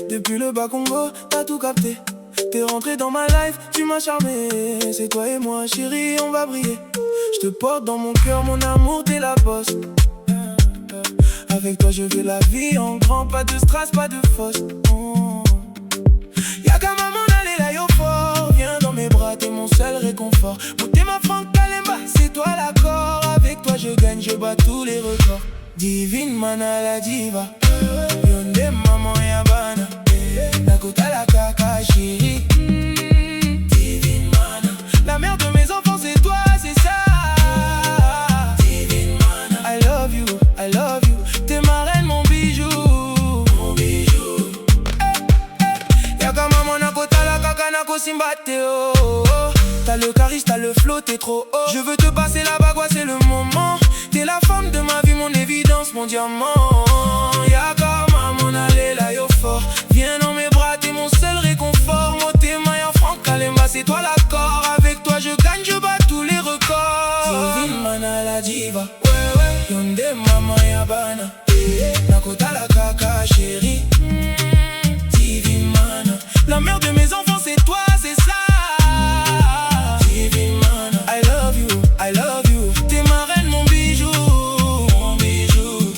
Depuis le bas Congo, t'as tout capté. T'es rentré dans ma life, tu m'as charmé. C'est toi et moi, chérie, on va briller. Je te porte dans mon cœur, mon amour, t'es la bosse. Avec toi, je vis la vie en grand. Pas de strass, pas de fosse. Y'a qu'à maman aller là, yo fort. Viens dans mes bras, t'es mon seul réconfort. T'es ma Franck Kalemba, c'est toi l'accord. Avec toi, je gagne, je bats tous les records. Divine mana la diva, Yonde maman yabana, Nakota la kaka chérie. Divine mana, la mère de mes enfants c'est toi, c'est ça. Divine mana, I love you, t'es ma reine, mon bijou. Mon bijou. Yaka maman nakota la kaka nako simbate oh. T'as le charisme, t'as le flow, t'es trop haut. Je veux te passer la bague, c'est le moment. T'es la femme de ma vie, mon évidence, mon diamant. Y'a comme mon allée là, yo fort. Viens dans mes bras, t'es mon seul réconfort. Moi t'es Maya Franck Kalemba, c'est toi l'accord. Avec toi je gagne, je bats tous les records. Divine mana la diva, Yonde maman yabana, Nakota la kaka chérie. Divine mana, la mère de mes enfants c'est toi, c'est ça. Divine mana, I love you, t'es ma reine, mon bijou. Mon bijou.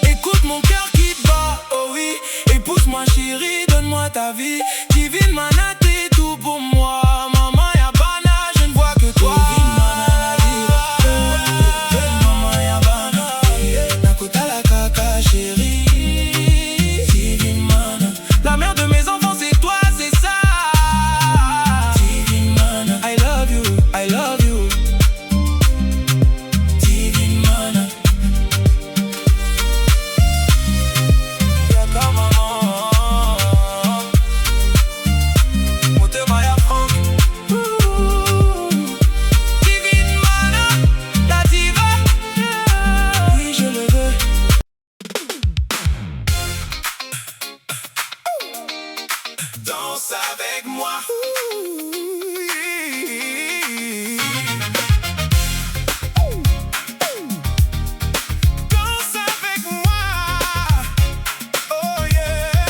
Écoute mon cœur qui bat, oh oui. Épouse-moi chérie, donne-moi ta vie. Divine mana, t'es tout pour moi. Maman yabana, je ne vois que toi. Divine mana la diva, maman yabana, Nakota la kaka chérie. Divine mana, la mère de mes enfants c'est toi, c'est ça. Divine mana, I love you, I love you. Divine mana, yaka maman, Mote Maya Franck. Divine mana, la diva, oui je le veux. Danse avec moi. Danse avec moi. Oh yeah.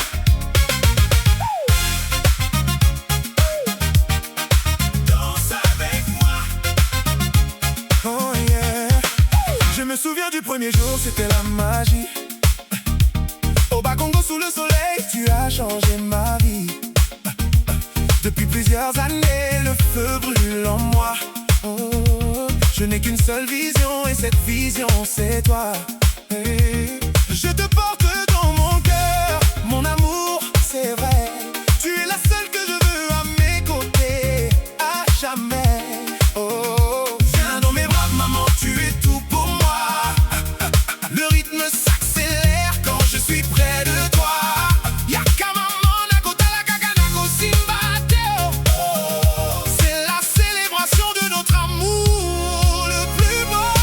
Danse avec moi. Oh yeah. Je me souviens du premier jour, c'était la magie. Au bas Congo sous le soleil, tu as changé ma vie. Depuis plusieurs années, le feu brûle en moi. Oh, je n'ai qu'une seule vision et cette vision c'est toi. Hey. Je te porte dans mon cœur, mon amour, c'est vrai. Tu es la seule que je veux à mes côtés, à jamais. Oh, viens dans mes bras, maman, tu es tout pour moi. Le rythme s'accélère quand je suis près de toi. Yaka maman, Nakota la kaka nako simbate oh. C'est la célébration de notre amour le plus beau.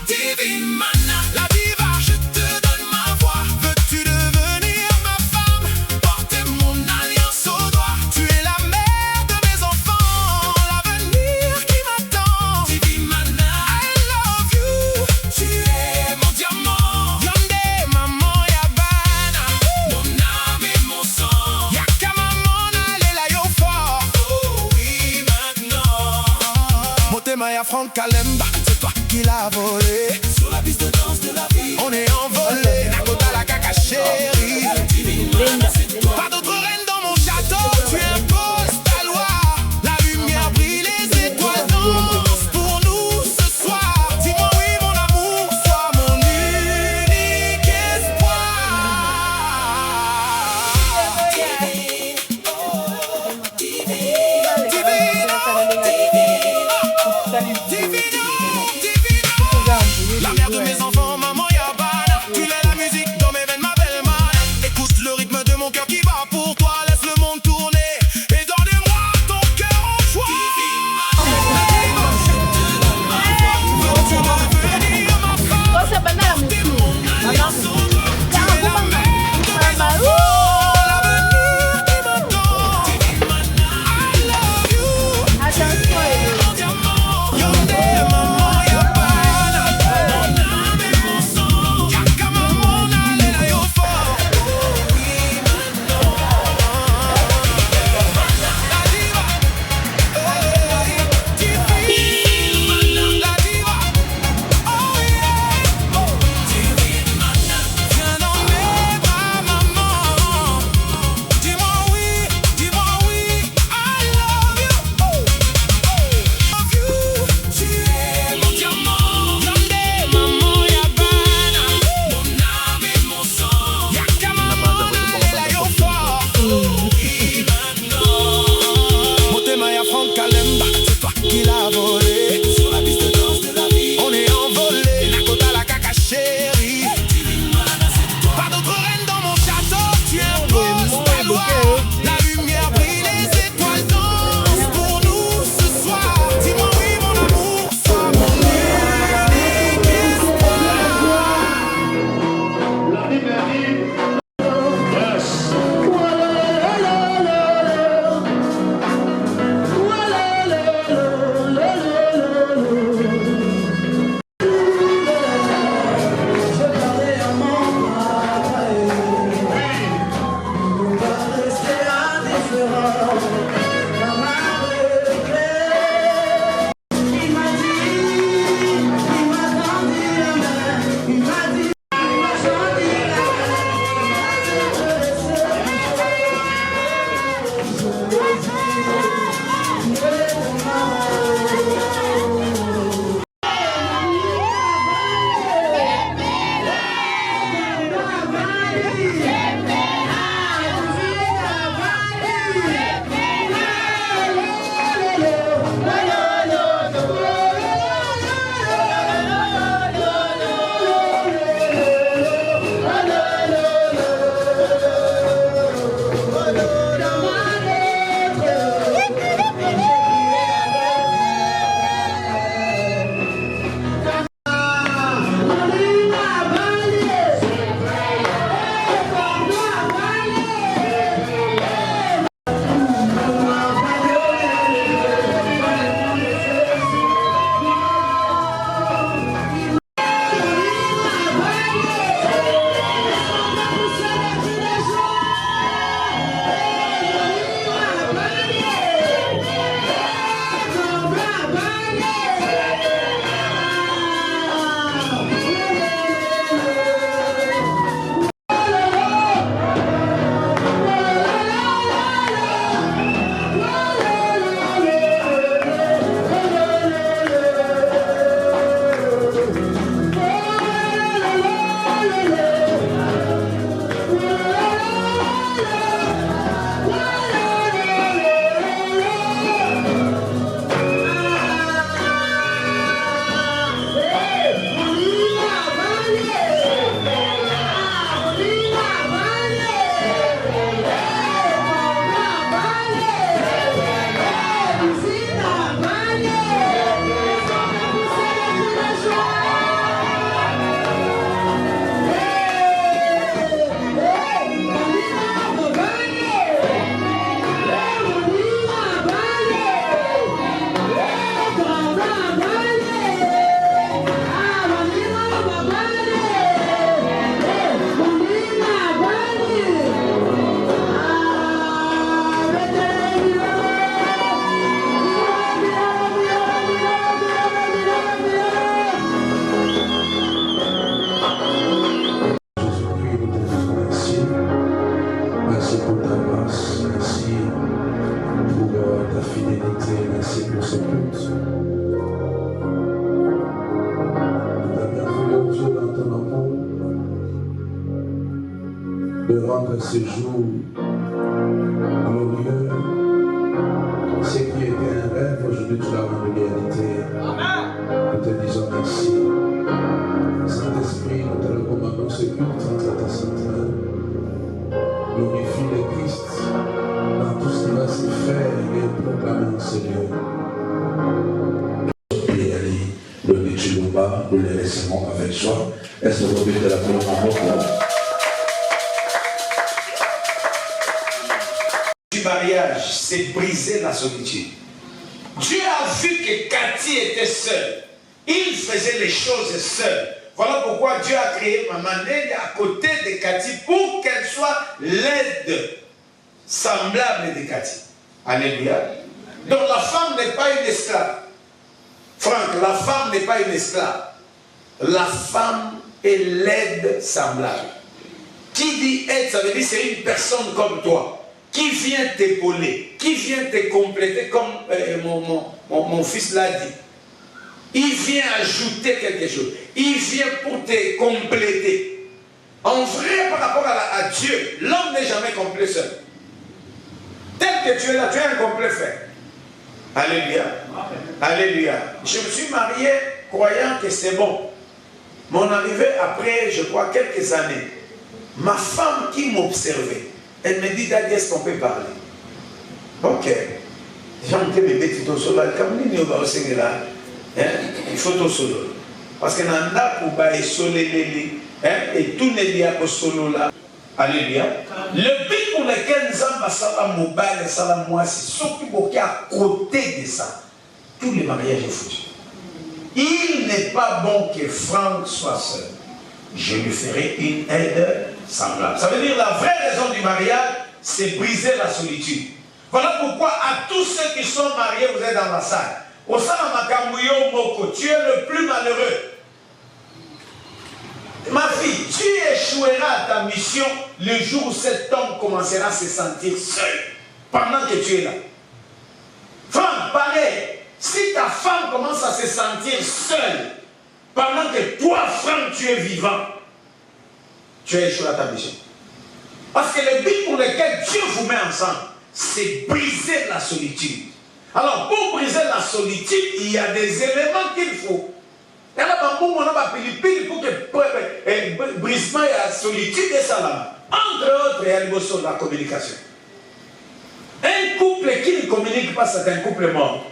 Divine mana, la diva. Franck Kalemba, c'est toi qui l'as volé. Sur la piste de danse de la vie, on est envolé. Nakota la caca chérie. Pas d'autre reine dans mon château, tu imposes ta loi. La lumière brille, les étoiles dansent pour nous ce soir. Dis-moi oui mon amour, sois mon unique espoir. La mère de mes enfants, maman Yabana. Tu l'es la musique dans mes veines, ma belle man. Écoute le rythme de mon cœur qui bat. de rendre ce jour glorieux. Ce qui était un rêve, aujourd'hui tu l'as rendu réalité. Nous te disons merci. Saint-Esprit, nous te recommandons ce culte entre ta centrale. Glorifie le Christ dans tout ce qui va se faire et proclamer en ce lieu. Le Nichilumba, nous les laisserons avec joie. Est-ce que vous avez de la couleur en mot? Du mariage, c'est briser la solitude. Dieu a vu que Cathy était seule. Il faisait les choses seul. Voilà pourquoi Dieu a créé Maman Nelly à côté de Cathy pour qu'elle soit l'aide semblable de Cathy. Alléluia. Donc la femme n'est pas une esclave. Franck, la femme n'est pas une esclave. La femme est l'aide semblable. Qui dit aide, ça veut dire c'est une personne comme toi, qui vient t'épauler, qui vient te compléter, comme mon fils l'a dit. Il vient ajouter quelque chose. Il vient pour te compléter. En vrai, par rapport à Dieu, l'homme n'est jamais complet seul. Tel que tu es là, tu es un complet frère. Alléluia. Alléluia. Je me suis marié croyant que c'est bon. Mon arrivée après, je crois, quelques années, ma femme qui m'observait, elle me dit, Daddy, est-ce qu'on peut parler? Ok. J'entends mes bêtises au sol, comme nous va au là. Il faut tout solo. Parce que nanda pour bailler solé et tout les liens au solo là. Alléluia. Le but pour lequel nous avons ça mobile et ça moi c'est ce qui est à côté de ça. Tous les mariages sont foutus. Il n'est pas bon que Franck soit seul. Je lui ferai une aide semblable. Ça veut dire la vraie raison du mariage, c'est briser la solitude. Voilà pourquoi à tous ceux qui sont mariés, vous êtes dans la salle. Au sein de Moko, tu es le plus malheureux. Ma fille, tu échoueras à ta mission le jour où cet homme commencera à se sentir seul pendant que tu es là. Franck, pareil, si ta femme commence à se sentir seule pendant que toi, Franck, tu es vivant, tu as échoué à ta mission. Parce que le but pour lequel Dieu vous met ensemble, c'est briser la solitude. Alors, pour briser la solitude, il y a des éléments qu'il faut. Il y a un moment pour que brisement et la solitude et ça là. Entre autres, il y a la communication. Un couple qui ne communique pas, c'est un couple mort.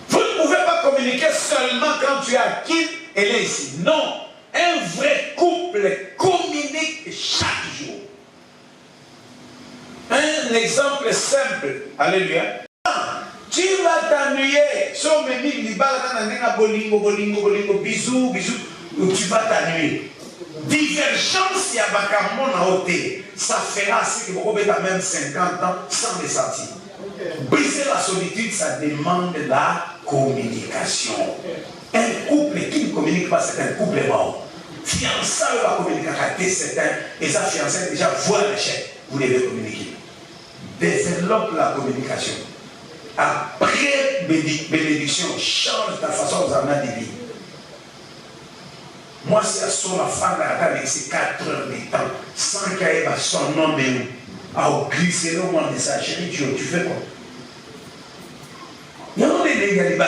Vous ne pouvez pas communiquer seulement quand tu as qui elle est ici. Non, un vrai couple communique chaque jour. Un exemple simple. Alléluia. Tu vas t'ennuyer. Bisous, bisous. Tu vas t'ennuyer. Divergence, il y a un côté. Ça fera ce que vous avez même 50 ans sans les sentir. Briser la solitude, ça demande la communication. Un couple qui ne communique pas, c'est un couple mort. Fiançailles va communiquer à certains. Et ça, fiançailles déjà voient l'échec. Vous devez communiquer. Développe la communication. Après bénédiction, change ta façon de amener des vies. Moi, c'est à son enfant avec ses 4 heures de temps, sans qu'il y ait son nom de nous. À glisser le monde de sa chérie, tu fais quoi? Il y a des légalités.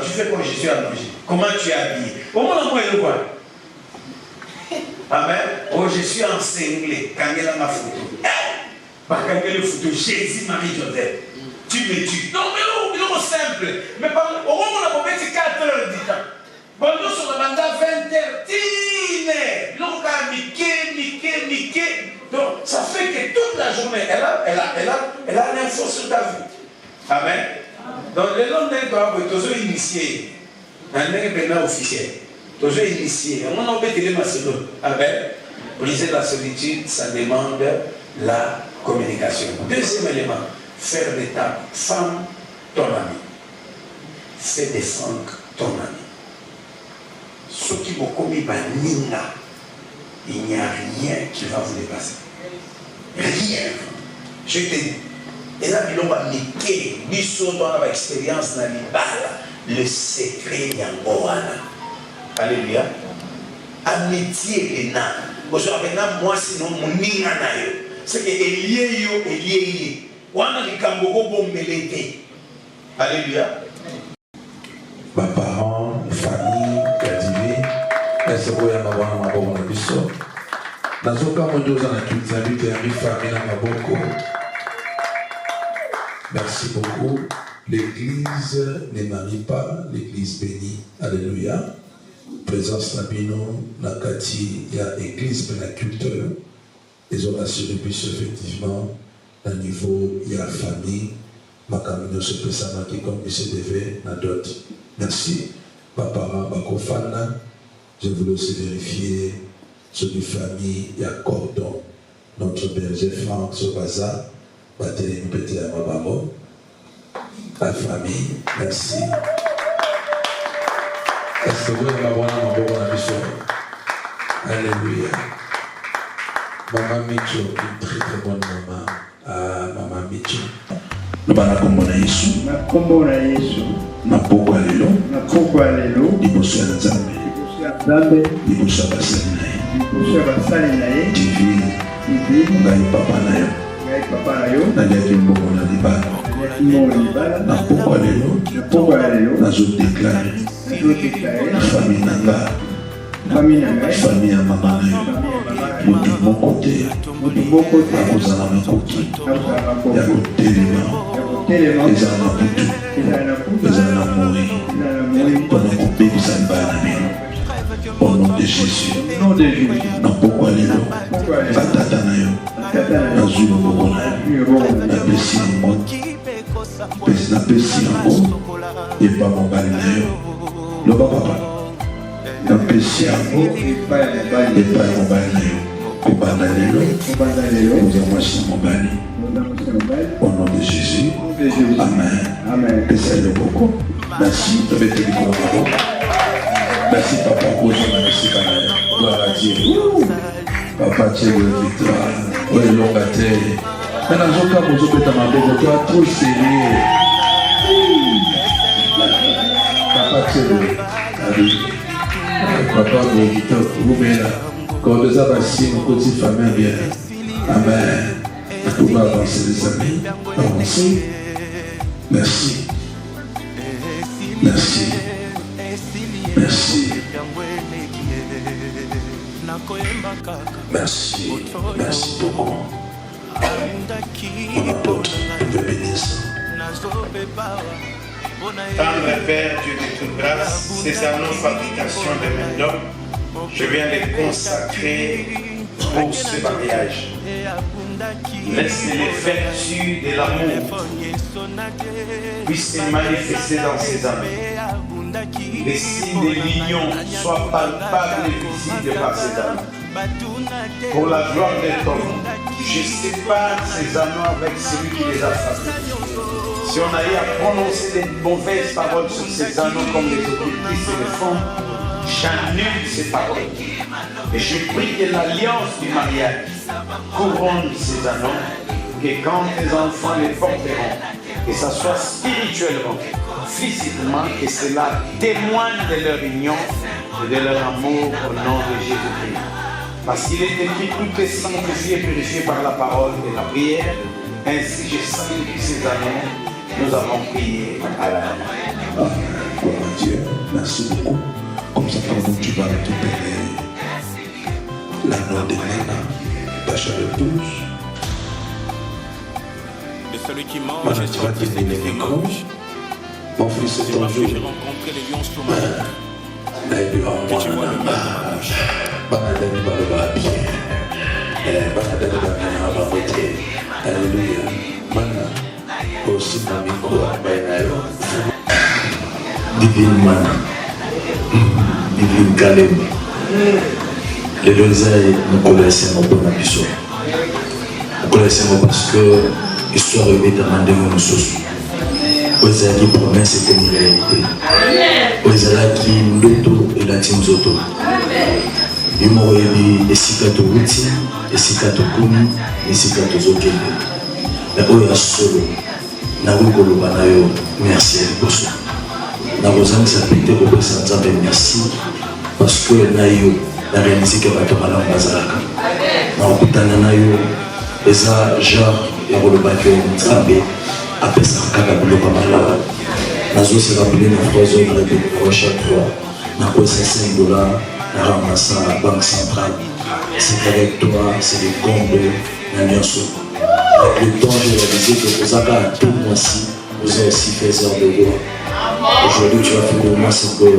Tu fais quoi? Je suis allongé. Comment tu es habillé? Au moins, moi, je vois. Amen. Oh, je suis en cinglé. Quand il a ma photo. Quand il a la photo, Jésus, Marie-Joseph. Tu me tues. Non, mais non, simple. Mais au moment où on a fait 4 heures du temps. Bon, nous sommes dans 20 heures. Tine. Donc, Mickey. Donc, ça fait que toute la journée, elle a l'info sur ta vie. Amen. Donc, le long d'un toujours initié. Un événement officiel. Toujours initié. On a oublié de le Amen. Briser la solitude, ça demande la communication. Deuxième élément, faire de ta femme ton ami. Fais de Franck ton ami. Ceux qui vont commis Nina, il n'y a rien qui va vous dépasser. Rien. Je te dis. Et là, il va niquer. Nous sommes dans l'expérience dans le secret Yangoana. Alléluia. Amitié et na. Aujourd'hui, moi, sinon, mon ninga na yo. C'est que Elie yo, Elie. Wana likamboko bomelete. Alléluia. Ma parents, famille, Kadivé, est-ce que vous avez un bon biso? Dans ce cas, mon Dieu, vous avez toute la vie, famille, Maboko. Merci beaucoup. L'église ne marie pas, l'église bénie. Alléluia. Présence Nabino, Nakati, il y a l'église de la culture. Les ont assuré plus effectivement, à niveau, il y a la famille. Ma camino se peut savoir qui comme il se devait, na d'autres. Merci. Papa, Bakofana, je voulais aussi vérifier sur les familles, il y a Cordon, notre berger Franck Sobaza, Bateli Mpeti à Mabamo. La famille, merci. Est-ce que vous avez un bon mission? Alléluia. Maman Micho, une très très bonne maman. Maman Micho. Nous allons combattre Jésus. Na poko alelo. Liboso ya Nzambe. Liboso ya basali na ye. Divine. Ngai papa na yo. Naliaki mbongo na libala. Na poko alelo. Nazodeklare. Famille na nga. Famille ya mama na yo. Motu moko te. Akozala makoki. Ya kotelema. Ezala na butu. Ezala na moi. Mpona kobebisa libala na bino. Au nom de Jésus. Na poko alelo. Batata na yo. Nazwi loboko na yo. Napesi yango. Napesi yango. Epa mobali na yo. Loba papa. Napesi yango. Epa mobali na yo. Kobanda lelo. Ozamwasi mobali. Au nom de Jésus. Amen. Pesa loboko. Merci. Merci papa pour son merci. Gloire à Dieu. Papa Dieu de victoire. Oui, l'ongate. Maintenant, je crois que vous êtes ma belle. Tu es trop sérieux. Papa Dieu. Papa de victoire. Vous m'avez là. Quand nous avons assis nos petites familles bien. Amen. Pour nous avancer les amis. Avancer. Merci. Merci. Merci. Merci. Merci beaucoup. On a d'autres. Je veux bénir ça. Tendre Père, Dieu de toute grâce, ces anneaux fabrication de main d'homme, je viens les consacrer pour ce mariage. Laisse les vertus de l'amour puissent se manifester dans ces anneaux. Les signes des lions soient palpables et visibles par ces anneaux. Pour la gloire de ton nom, je sépare ces anneaux avec celui qui les a fabriqués. Si on a eu à prononcer des mauvaises paroles sur ces anneaux comme les occultistes et les font, j'annule ces paroles. Et je prie que l'alliance du mariage couronne ces anneaux, que quand tes enfants les porteront, que ça soit spirituellement, physiquement, que cela témoigne de leur union et de leur amour au nom de Jésus-Christ. Parce qu'il est écrit, tout est sanctifié et purifié par la parole et la prière. Ainsi je sanctifie ces anneaux. Nous avons prié à la main. Gloire à Dieu. Merci beaucoup. Comme ça, pardon, tu vas récupérer l'anneau de Nana, ta chair de douce. De celui qui mange et sorti celui qui mange. Mon fils, c'est ton jour. J'ai rencontré les lions sous ma route. Que tu vois le mal dans ma bouche. Alléluia. Aussi Divine Mana, Divine Kalem, les deux ailes nous connaissons bon abisso. Nous connaissons parce que l'histoire est demandée à nous tous. Aux ailes qui promesse et une réalité. Aux ailes qui l'auto et la team zoto. Numéro et sikato wuti, et sikato kumi, et sikato zokende. Mais oya solo. Merci à vous. Dans vos âmes, ça peut être merci. parce que nayo na réalisé que bato malamu bazalaka na okutana nayo eza genre ya kolobaki nzambe apesaka kaka biloko malamu nazoseka pele na 3 heures de répétition chaque fois nakosa $5 na ramasa banque centrale. C'est avec toi, c'est le comble na nyonso. Avec le temps j'ai réalisé que Osaka a tout mois-ci vous avez aussi fait heures de voix. Aujourd'hui tu vas faire de moi c'est que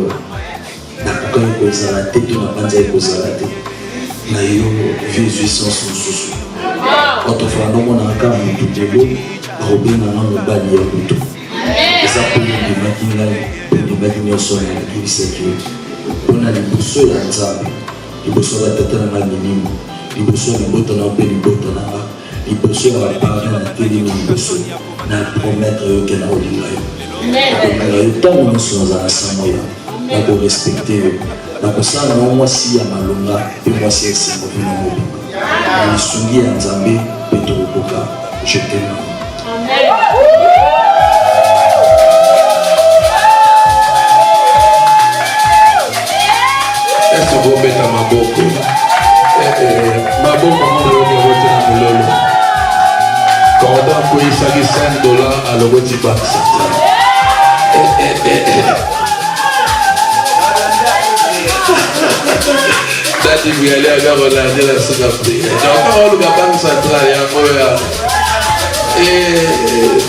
nakoka ekozala te to na banza ekozala te na yo vie jouissance mosusu autrefois namonaka motu debo akobenganga mobali ya motu eza mpo ondimaki ngai mpo ondimaki nyonso na ebisaki mpona liboso ya nzambe liboso ya tata na ngai minimo liboso ya libota na mpe libota na nga liboso ya baparent na telemi liboso na promettre yo ke na olinga yo akolinga yo ntango nyonso nazala sango ya nakorespecte yo nakosala na mwasi ya malonga mpe mwasi ya esengo mpe na mobinga na lisungi ya nzambe mpe tokokoka je t'aime. Est-ce que vous mettez maboko maboko moloni okote na mololo cordon koyisaki $5 alokoti banque centrale. Dati vous allez avoir regarder la Sud-Afrique. J'entends le banque centrale yango ya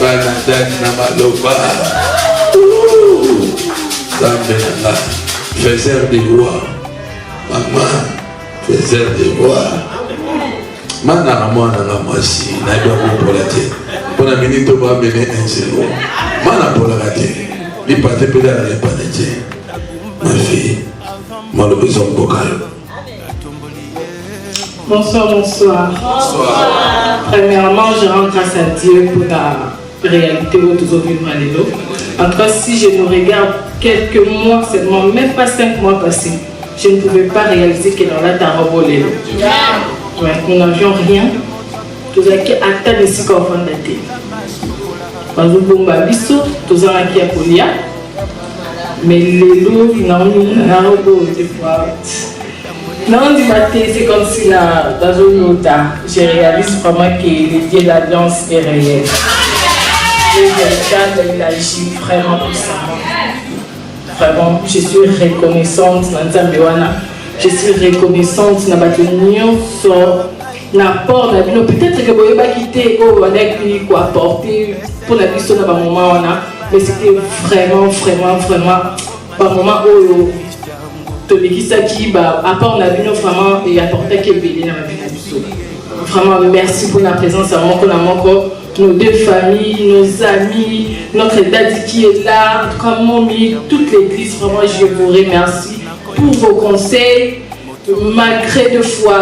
banadani na maloba Zambe nanga faiseur des rois. Maman, faiseur des rois. Mana mwana na mwasi na bien pour la tête. Pour la minute on va mener un zéro. Mana pour la tête. Li pate pe la pas de ma fille. Moi le besoin bocal. Bonsoir, bonsoir. Bonsoir. Premièrement, je rends grâce à Dieu pour la réalité où nous vivons à l'élo. En tout cas, si je me regarde quelques mois seulement, même pas 5 mois passés, je ne pouvais pas réaliser que dans la tarobo l'élo. Nous n'avions rien. Nous avons atteint ici qu'on va dater. Quand nous avons biso, nous avons acquis à Polia. Mais l'élo, nous avons tarobo des fois. Non, du matin, c'est comme si là, dans une autre, je réalise vraiment que le Dieu de l'Alliance est réel. Et véritable, il agit vraiment puissamment. Vraiment, je suis reconnaissante dans Zambewana. Je suis reconnaissante dans Batunion sur l'apport. Peut-être que vous n'avez pas quitté, vous avez pu apporter pour la question dans le moment, mais c'était vraiment un moment où qui à part la vie vraiment et apporter que béni dans la vie. Vraiment merci pour la présence à nos deux familles, nos amis, notre dadi qui est là, en tout cas Momi, toute l'église, vraiment je vous remercie pour vos conseils, malgré deux fois,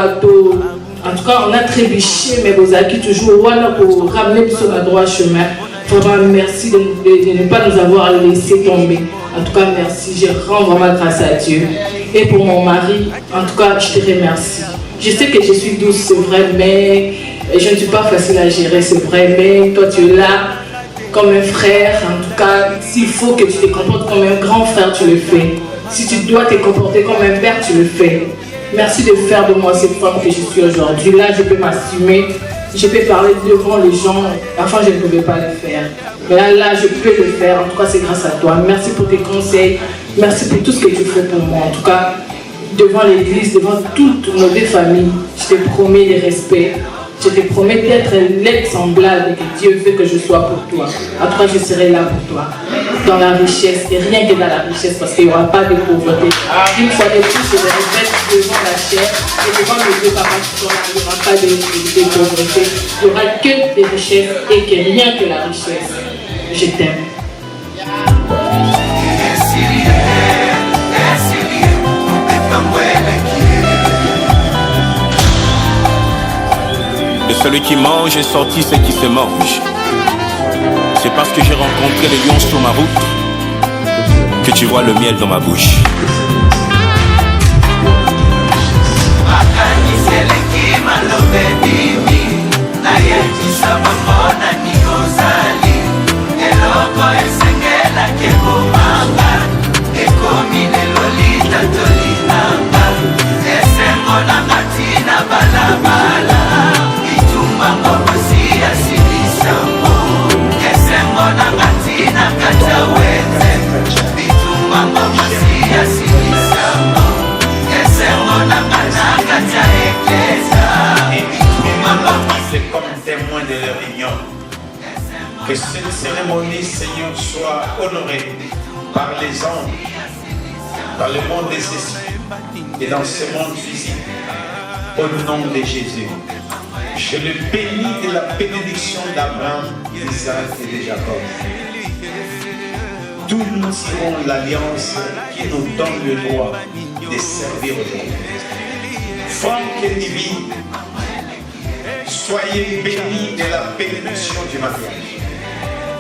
en tout cas on a trébuché, mais vous avez toujours pour ramener sur le droit chemin. Vraiment merci de ne pas nous avoir laissé tomber. En tout cas, merci. Je rends vraiment grâce à Dieu. Et pour mon mari, en tout cas, je te remercie. Je sais que je suis douce, c'est vrai, mais je ne suis pas facile à gérer, c'est vrai, mais toi, tu es là comme un frère. En tout cas, s'il faut que tu te comportes comme un grand frère, tu le fais. Si tu dois te comporter comme un père, tu le fais. Merci de faire de moi cette femme que je suis aujourd'hui. Là, je peux m'assumer. Je peux parler devant les gens. Enfin, je ne pouvais pas le faire. Mais là, je peux le faire. En tout cas, c'est grâce à toi. Merci pour tes conseils. Merci pour tout ce que tu fais pour moi. En tout cas, devant l'église, devant toutes nos deux familles, je te promets le respect. Je te promets d'être l'aide semblable que Dieu veut que je sois pour toi. En tout cas, je serai là pour toi. Dans la richesse, et rien que dans la richesse, parce qu'il n'y aura pas de pauvreté. Une fois de plus, je le répète devant la chair et devant les deux papas qui sont là, il n'y aura pas de pauvreté. Il n'y aura que des richesses et que rien que la richesse. Je t'aime. De celui qui mange est sorti ce qui se mange. C'est parce que j'ai rencontré les lions sur ma route que tu vois le miel dans ma bouche. Ekomi lelo lita tolina sois honoré par les anges, dans le monde des esprits et dans ce monde physique. Au nom de Jésus, je le bénis de la bénédiction d'Abraham, d'Isaac et de Jacob. Tous nous tirons l'alliance qui nous donne le droit de servir aujourd'hui. Franck et Divine, soyez bénis de la bénédiction du mariage.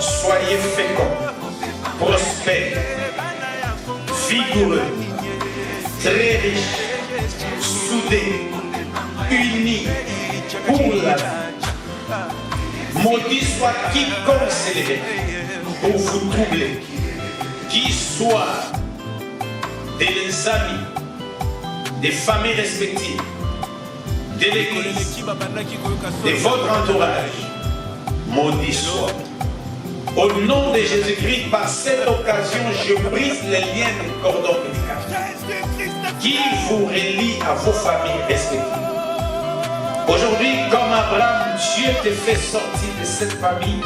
Soyez féconds, prospères, vigoureux, très riches, soudés, unis pour la vie. Maudit soit quiconque s'élève pour vous troubler, qui soit des amis, des familles respectives, de l'église, de votre entourage, maudit soit. Au nom de Jésus-Christ, par cette occasion, je brise les liens du cordon ombilical qui vous relie à vos familles respectives. Aujourd'hui, comme Abraham, Dieu te fait sortir de cette famille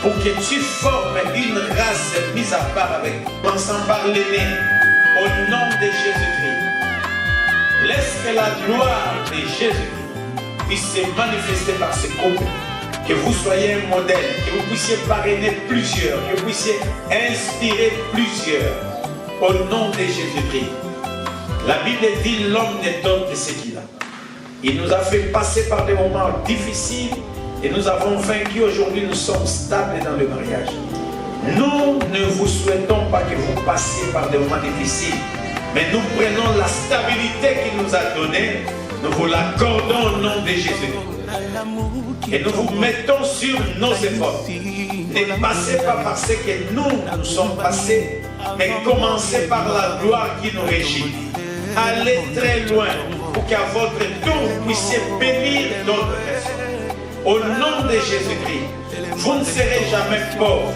pour que tu formes une race mise à part avec, commençant par l'aîné, au nom de Jésus-Christ. Laisse que la gloire de Jésus-Christ puisse se manifester par ce couple. Que vous soyez un modèle, que vous puissiez parrainer plusieurs, que vous puissiez inspirer plusieurs. Au nom de Jésus-Christ. La Bible dit l'homme ne donne que ce qu'il a. Il nous a fait passer par des moments difficiles et nous avons vaincu. Aujourd'hui, nous sommes stables dans le mariage. Nous ne vous souhaitons pas que vous passiez par des moments difficiles, mais nous prenons la stabilité qu'il nous a donnée, nous vous l'accordons au nom de Jésus. Et nous vous mettons sur nos efforts. Ne passez pas par ce que nous sommes passés, mais commencez par la gloire qui nous régit. Allez très loin pour qu'à votre tour vous puissiez bénir d'autres personnes. Au nom de Jésus-Christ, vous ne serez jamais pauvres,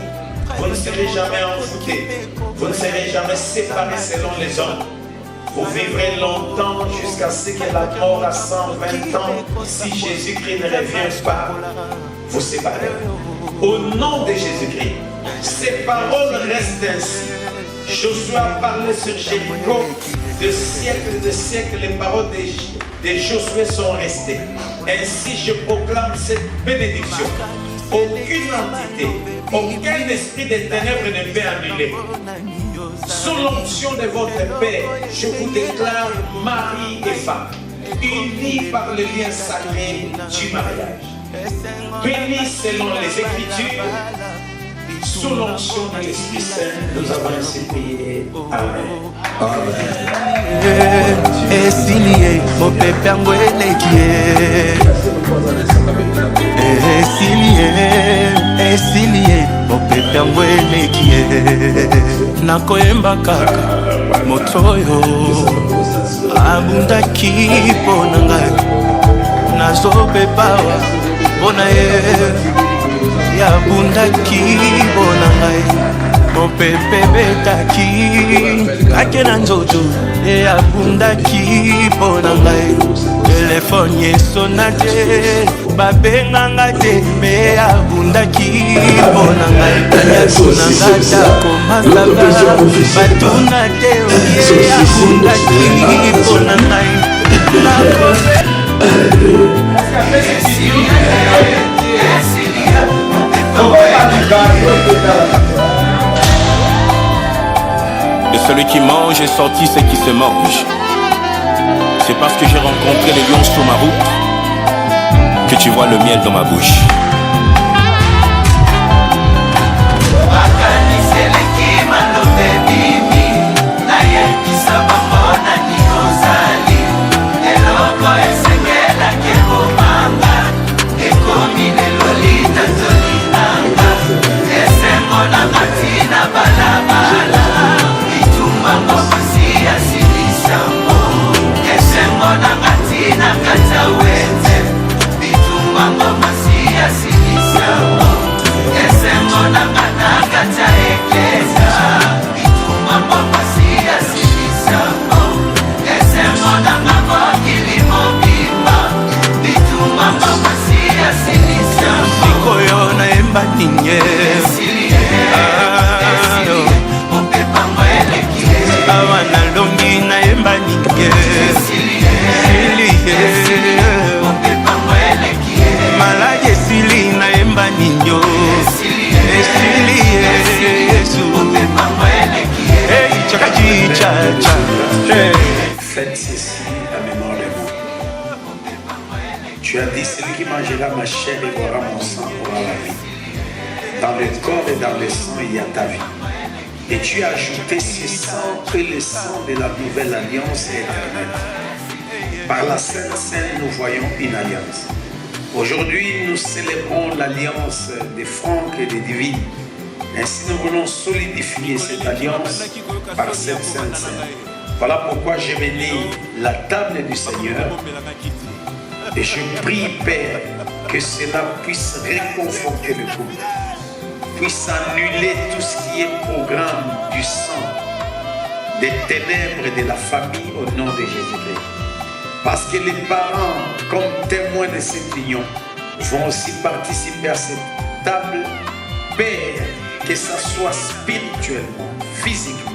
vous ne serez jamais envoûtés, vous ne serez jamais séparés selon les hommes. Vous vivrez longtemps jusqu'à ce que la mort à 120 ans, si Jésus-Christ ne revient pas, vous séparez. Au nom de Jésus-Christ, ces paroles restent ainsi. Josué a parlé sur Jéricho, de siècles, les paroles de Josué sont restées. Ainsi, je proclame cette bénédiction. Aucune entité, aucun esprit des ténèbres ne peut annuler. Sous l'onction de votre Père, je vous déclare mari et femme, unis par le lien sacré du mariage. Bénis selon les Écritures, sous l'onction de l'Esprit Saint, nous avons ainsi prié. Amen. Esilie, mon pépé Esilie, mon pépé nakoyemba kaka motoyo abundaki mpona ngai nazopepawa mpona ye yabundaki mpona ngai mopepe betaki kake na nzoto eyabundaki mpona ngai telefone esona te babenganga te me abundaki mpona ngai kanyasona nga takomasaka batuna te oye abundaki mpona ngai De celui qui mange est sorti ce qui se mange. C'est parce que j'ai rencontré les lions sur ma route que tu vois le miel dans ma bouche. Yes. Faites ceci à mémoire de moi. Tu as dit, celui qui mangera ma chair et boira mon sang aura la vie. Dans le corps et dans le sang, il y a ta vie. Et tu as ajouté ce sang que le sang de la nouvelle alliance est éternelle. Par la Sainte Seine, nous voyons une alliance. Aujourd'hui, nous célébrons l'alliance de Franck et de Divine. Ainsi, nous voulons solidifier cette alliance par cette Sainte Seine. Voilà pourquoi je bénis la table du Seigneur. Et je prie, Père, que cela puisse réconforter le couple, puisse annuler tout ce qui est programme du sang, des ténèbres de la famille au nom de Jésus-Christ. Parce que les parents, comme témoins de cette union, vont aussi participer à cette table. Père, que ça soit spirituellement, physiquement,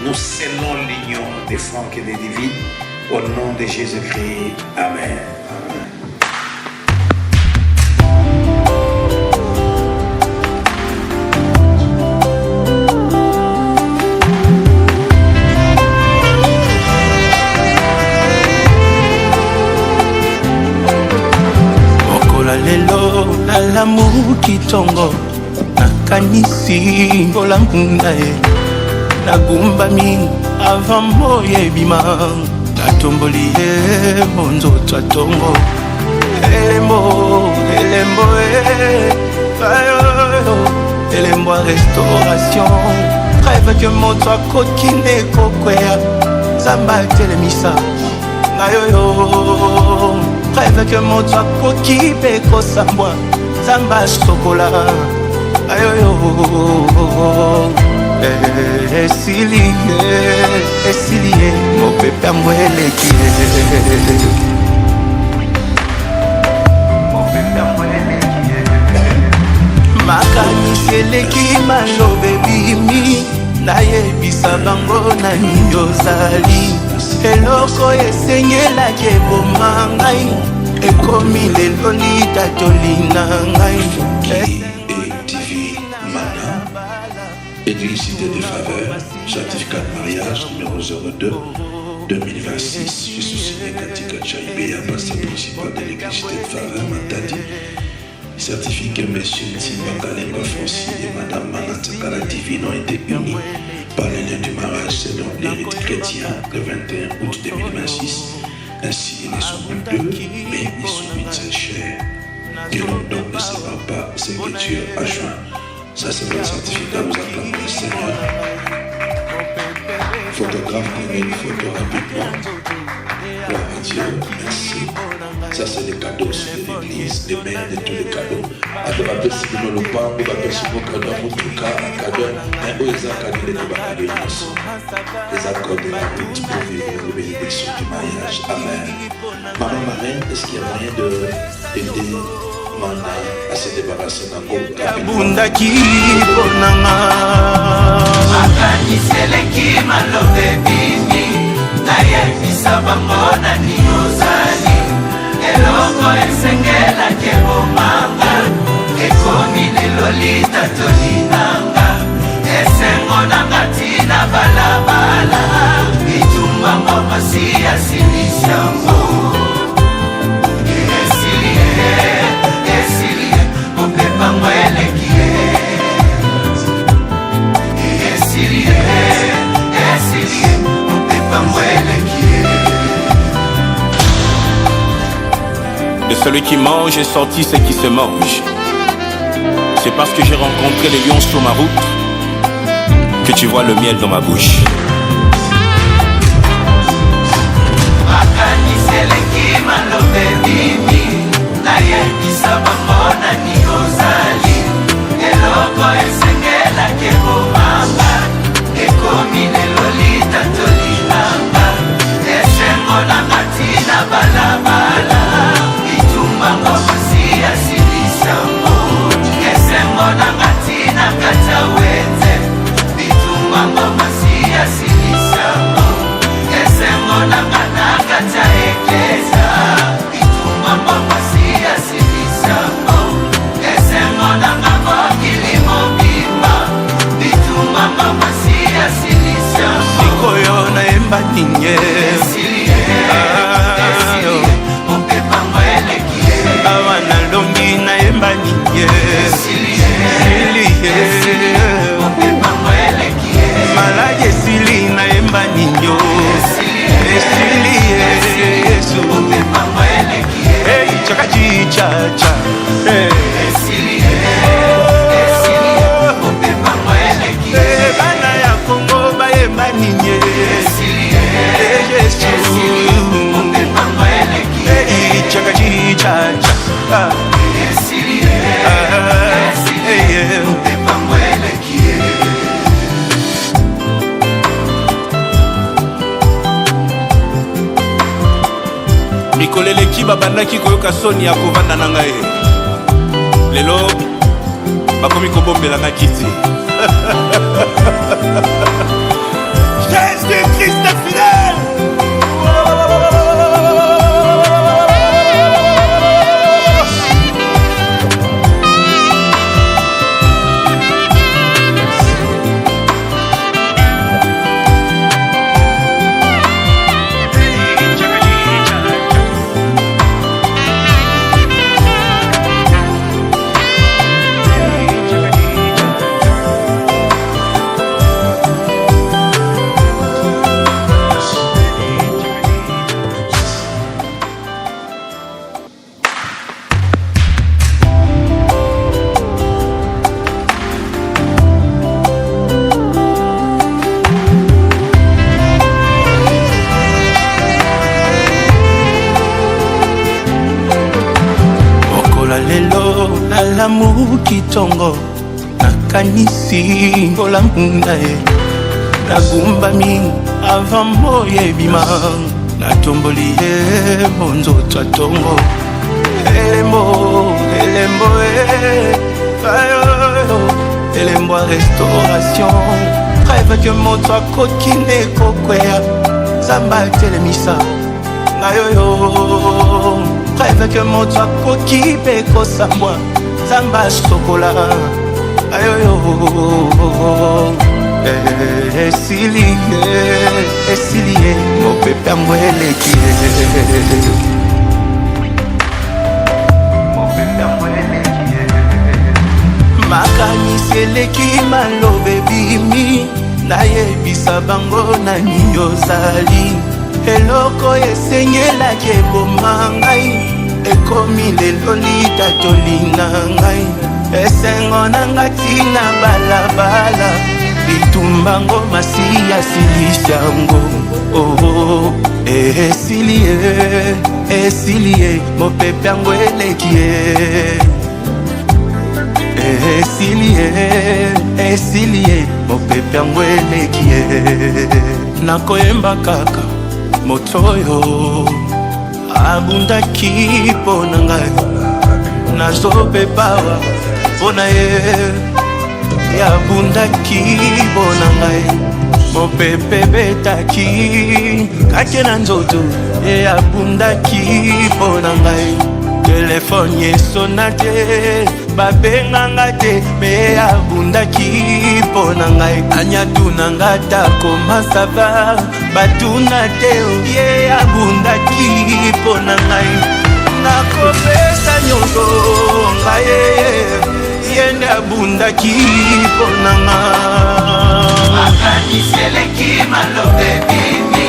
nous scellons l'union de Franck et de Divine au nom de Jésus-Christ. Amen. Lelo nalamu kitongo nakanisi ngolamunda e nagumbami avant moye bima natomboli e monzoto atongo elembo elembo restauration rêve que moto akokine kokwea zamba telemisa ngayoyo rêve que mon toit coquille péco samboi zamba chocolat ayoyo esilié mon pépé mwele qui makanisi eleki malobe bimi nayebisa bango nani ozali eloko esengelaki eboma ngai ekomi lelo litatolina ngai. Église des faveurs, certificat de mariage numéro 02 2026. Je suis signé Katika Chaibéa, pasteur principal de l'église des faveurs Matadi. Certifie que M. Timbangalemba Francis et Mme Manatakala Divine ont été unis par le lien du mariage selon les rites chrétiens le 21 août 2026. Ainsi, ils ne sont plus deux, mais ils sont une seule chair. Que l'homme donc ne sépare pas ce que Dieu a joint. Ça, c'est le certificat, nous acclamons le Seigneur. Photographe, prenez une photo rapidement. Gloire à Dieu, merci. Ça, c'est les cadeaux de l'église, les meilleurs de tous les cadeaux. Adorateur, si nous le parlons, nous avons ce beau cadeau, en tout cas, un cadeau, mais où ils ont cadeau de l'église. Les accords de la route pour vivre les bénédictions du mariage. Amen. Maman Marraine, est-ce qu'il y a moyen d'aider Mana à se débarrasser d'un groupe abundaki bonanga akaniseleki malobe bini nayebisa bango nani ozali eloko esengelaki ebomanga ekomi lelo litatolinanga esengo nanga tina balabala bitumbango masi asilisango De celui qui mange est sorti ce qui se mange. C'est parce que j'ai rencontré les lions sur ma route que tu vois le miel dans ma bouche. Silisa mikoleleki babandaki koyoka soni ya kovanda na ngai lelo bakomi kobombelanga kiti Jésus Christ est fidèle. Nalamu kitongo nakanisi olamuna ye nagumbami avant moye bima natomboli ye monzoto atongo elembo elembo restauration rêve que moto akokine kokwea zamba telemisa ngayoyo rêve que moto akoki pe kosambwa zamba sokola ayoyo esilie mopepe yango eleki makanisi eleki malobe bimi nayebisa bango nani ozali eloko esengelaki eboma ngai ekomi lelo litatolinga ngai esengo nanga tina balabala litumbango masi asilisango esilie mopepe yango eleki esilie mopepe yango eleki nakoyemba kaka moto oyo abundaki mpo na ngai nazopepawa mpo na ye yabundaki mpo na ngai mopepe betaki kake na nzoto yabundaki mpo na ngai telefone esona te babenganga te me abundaki mpo na ngai anyatunanga takoma sava batuna te ye abundaki mpo na ngai nakopesa nyonso ngai ye nde abundaki mpo na ngai makanisi eleki malobe bimi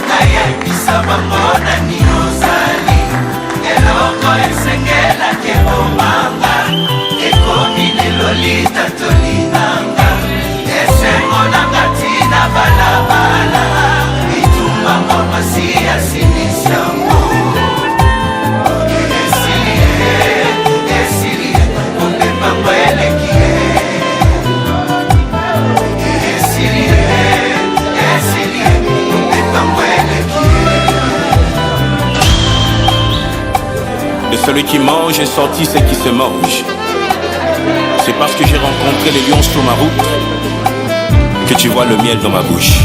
nayebisa bango nani ozali eloko esengelaki ebomanga ekomi lelo litatolinanga esengo nanga tina balabala litumbango masi asilisango esilie mopepango eleki esilie mopepango eleki. De celui qui mange est sorti ce qui se mange. C'est parce que j'ai rencontré les lions sur ma route que tu vois le miel dans ma bouche.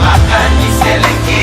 Makanisi eleki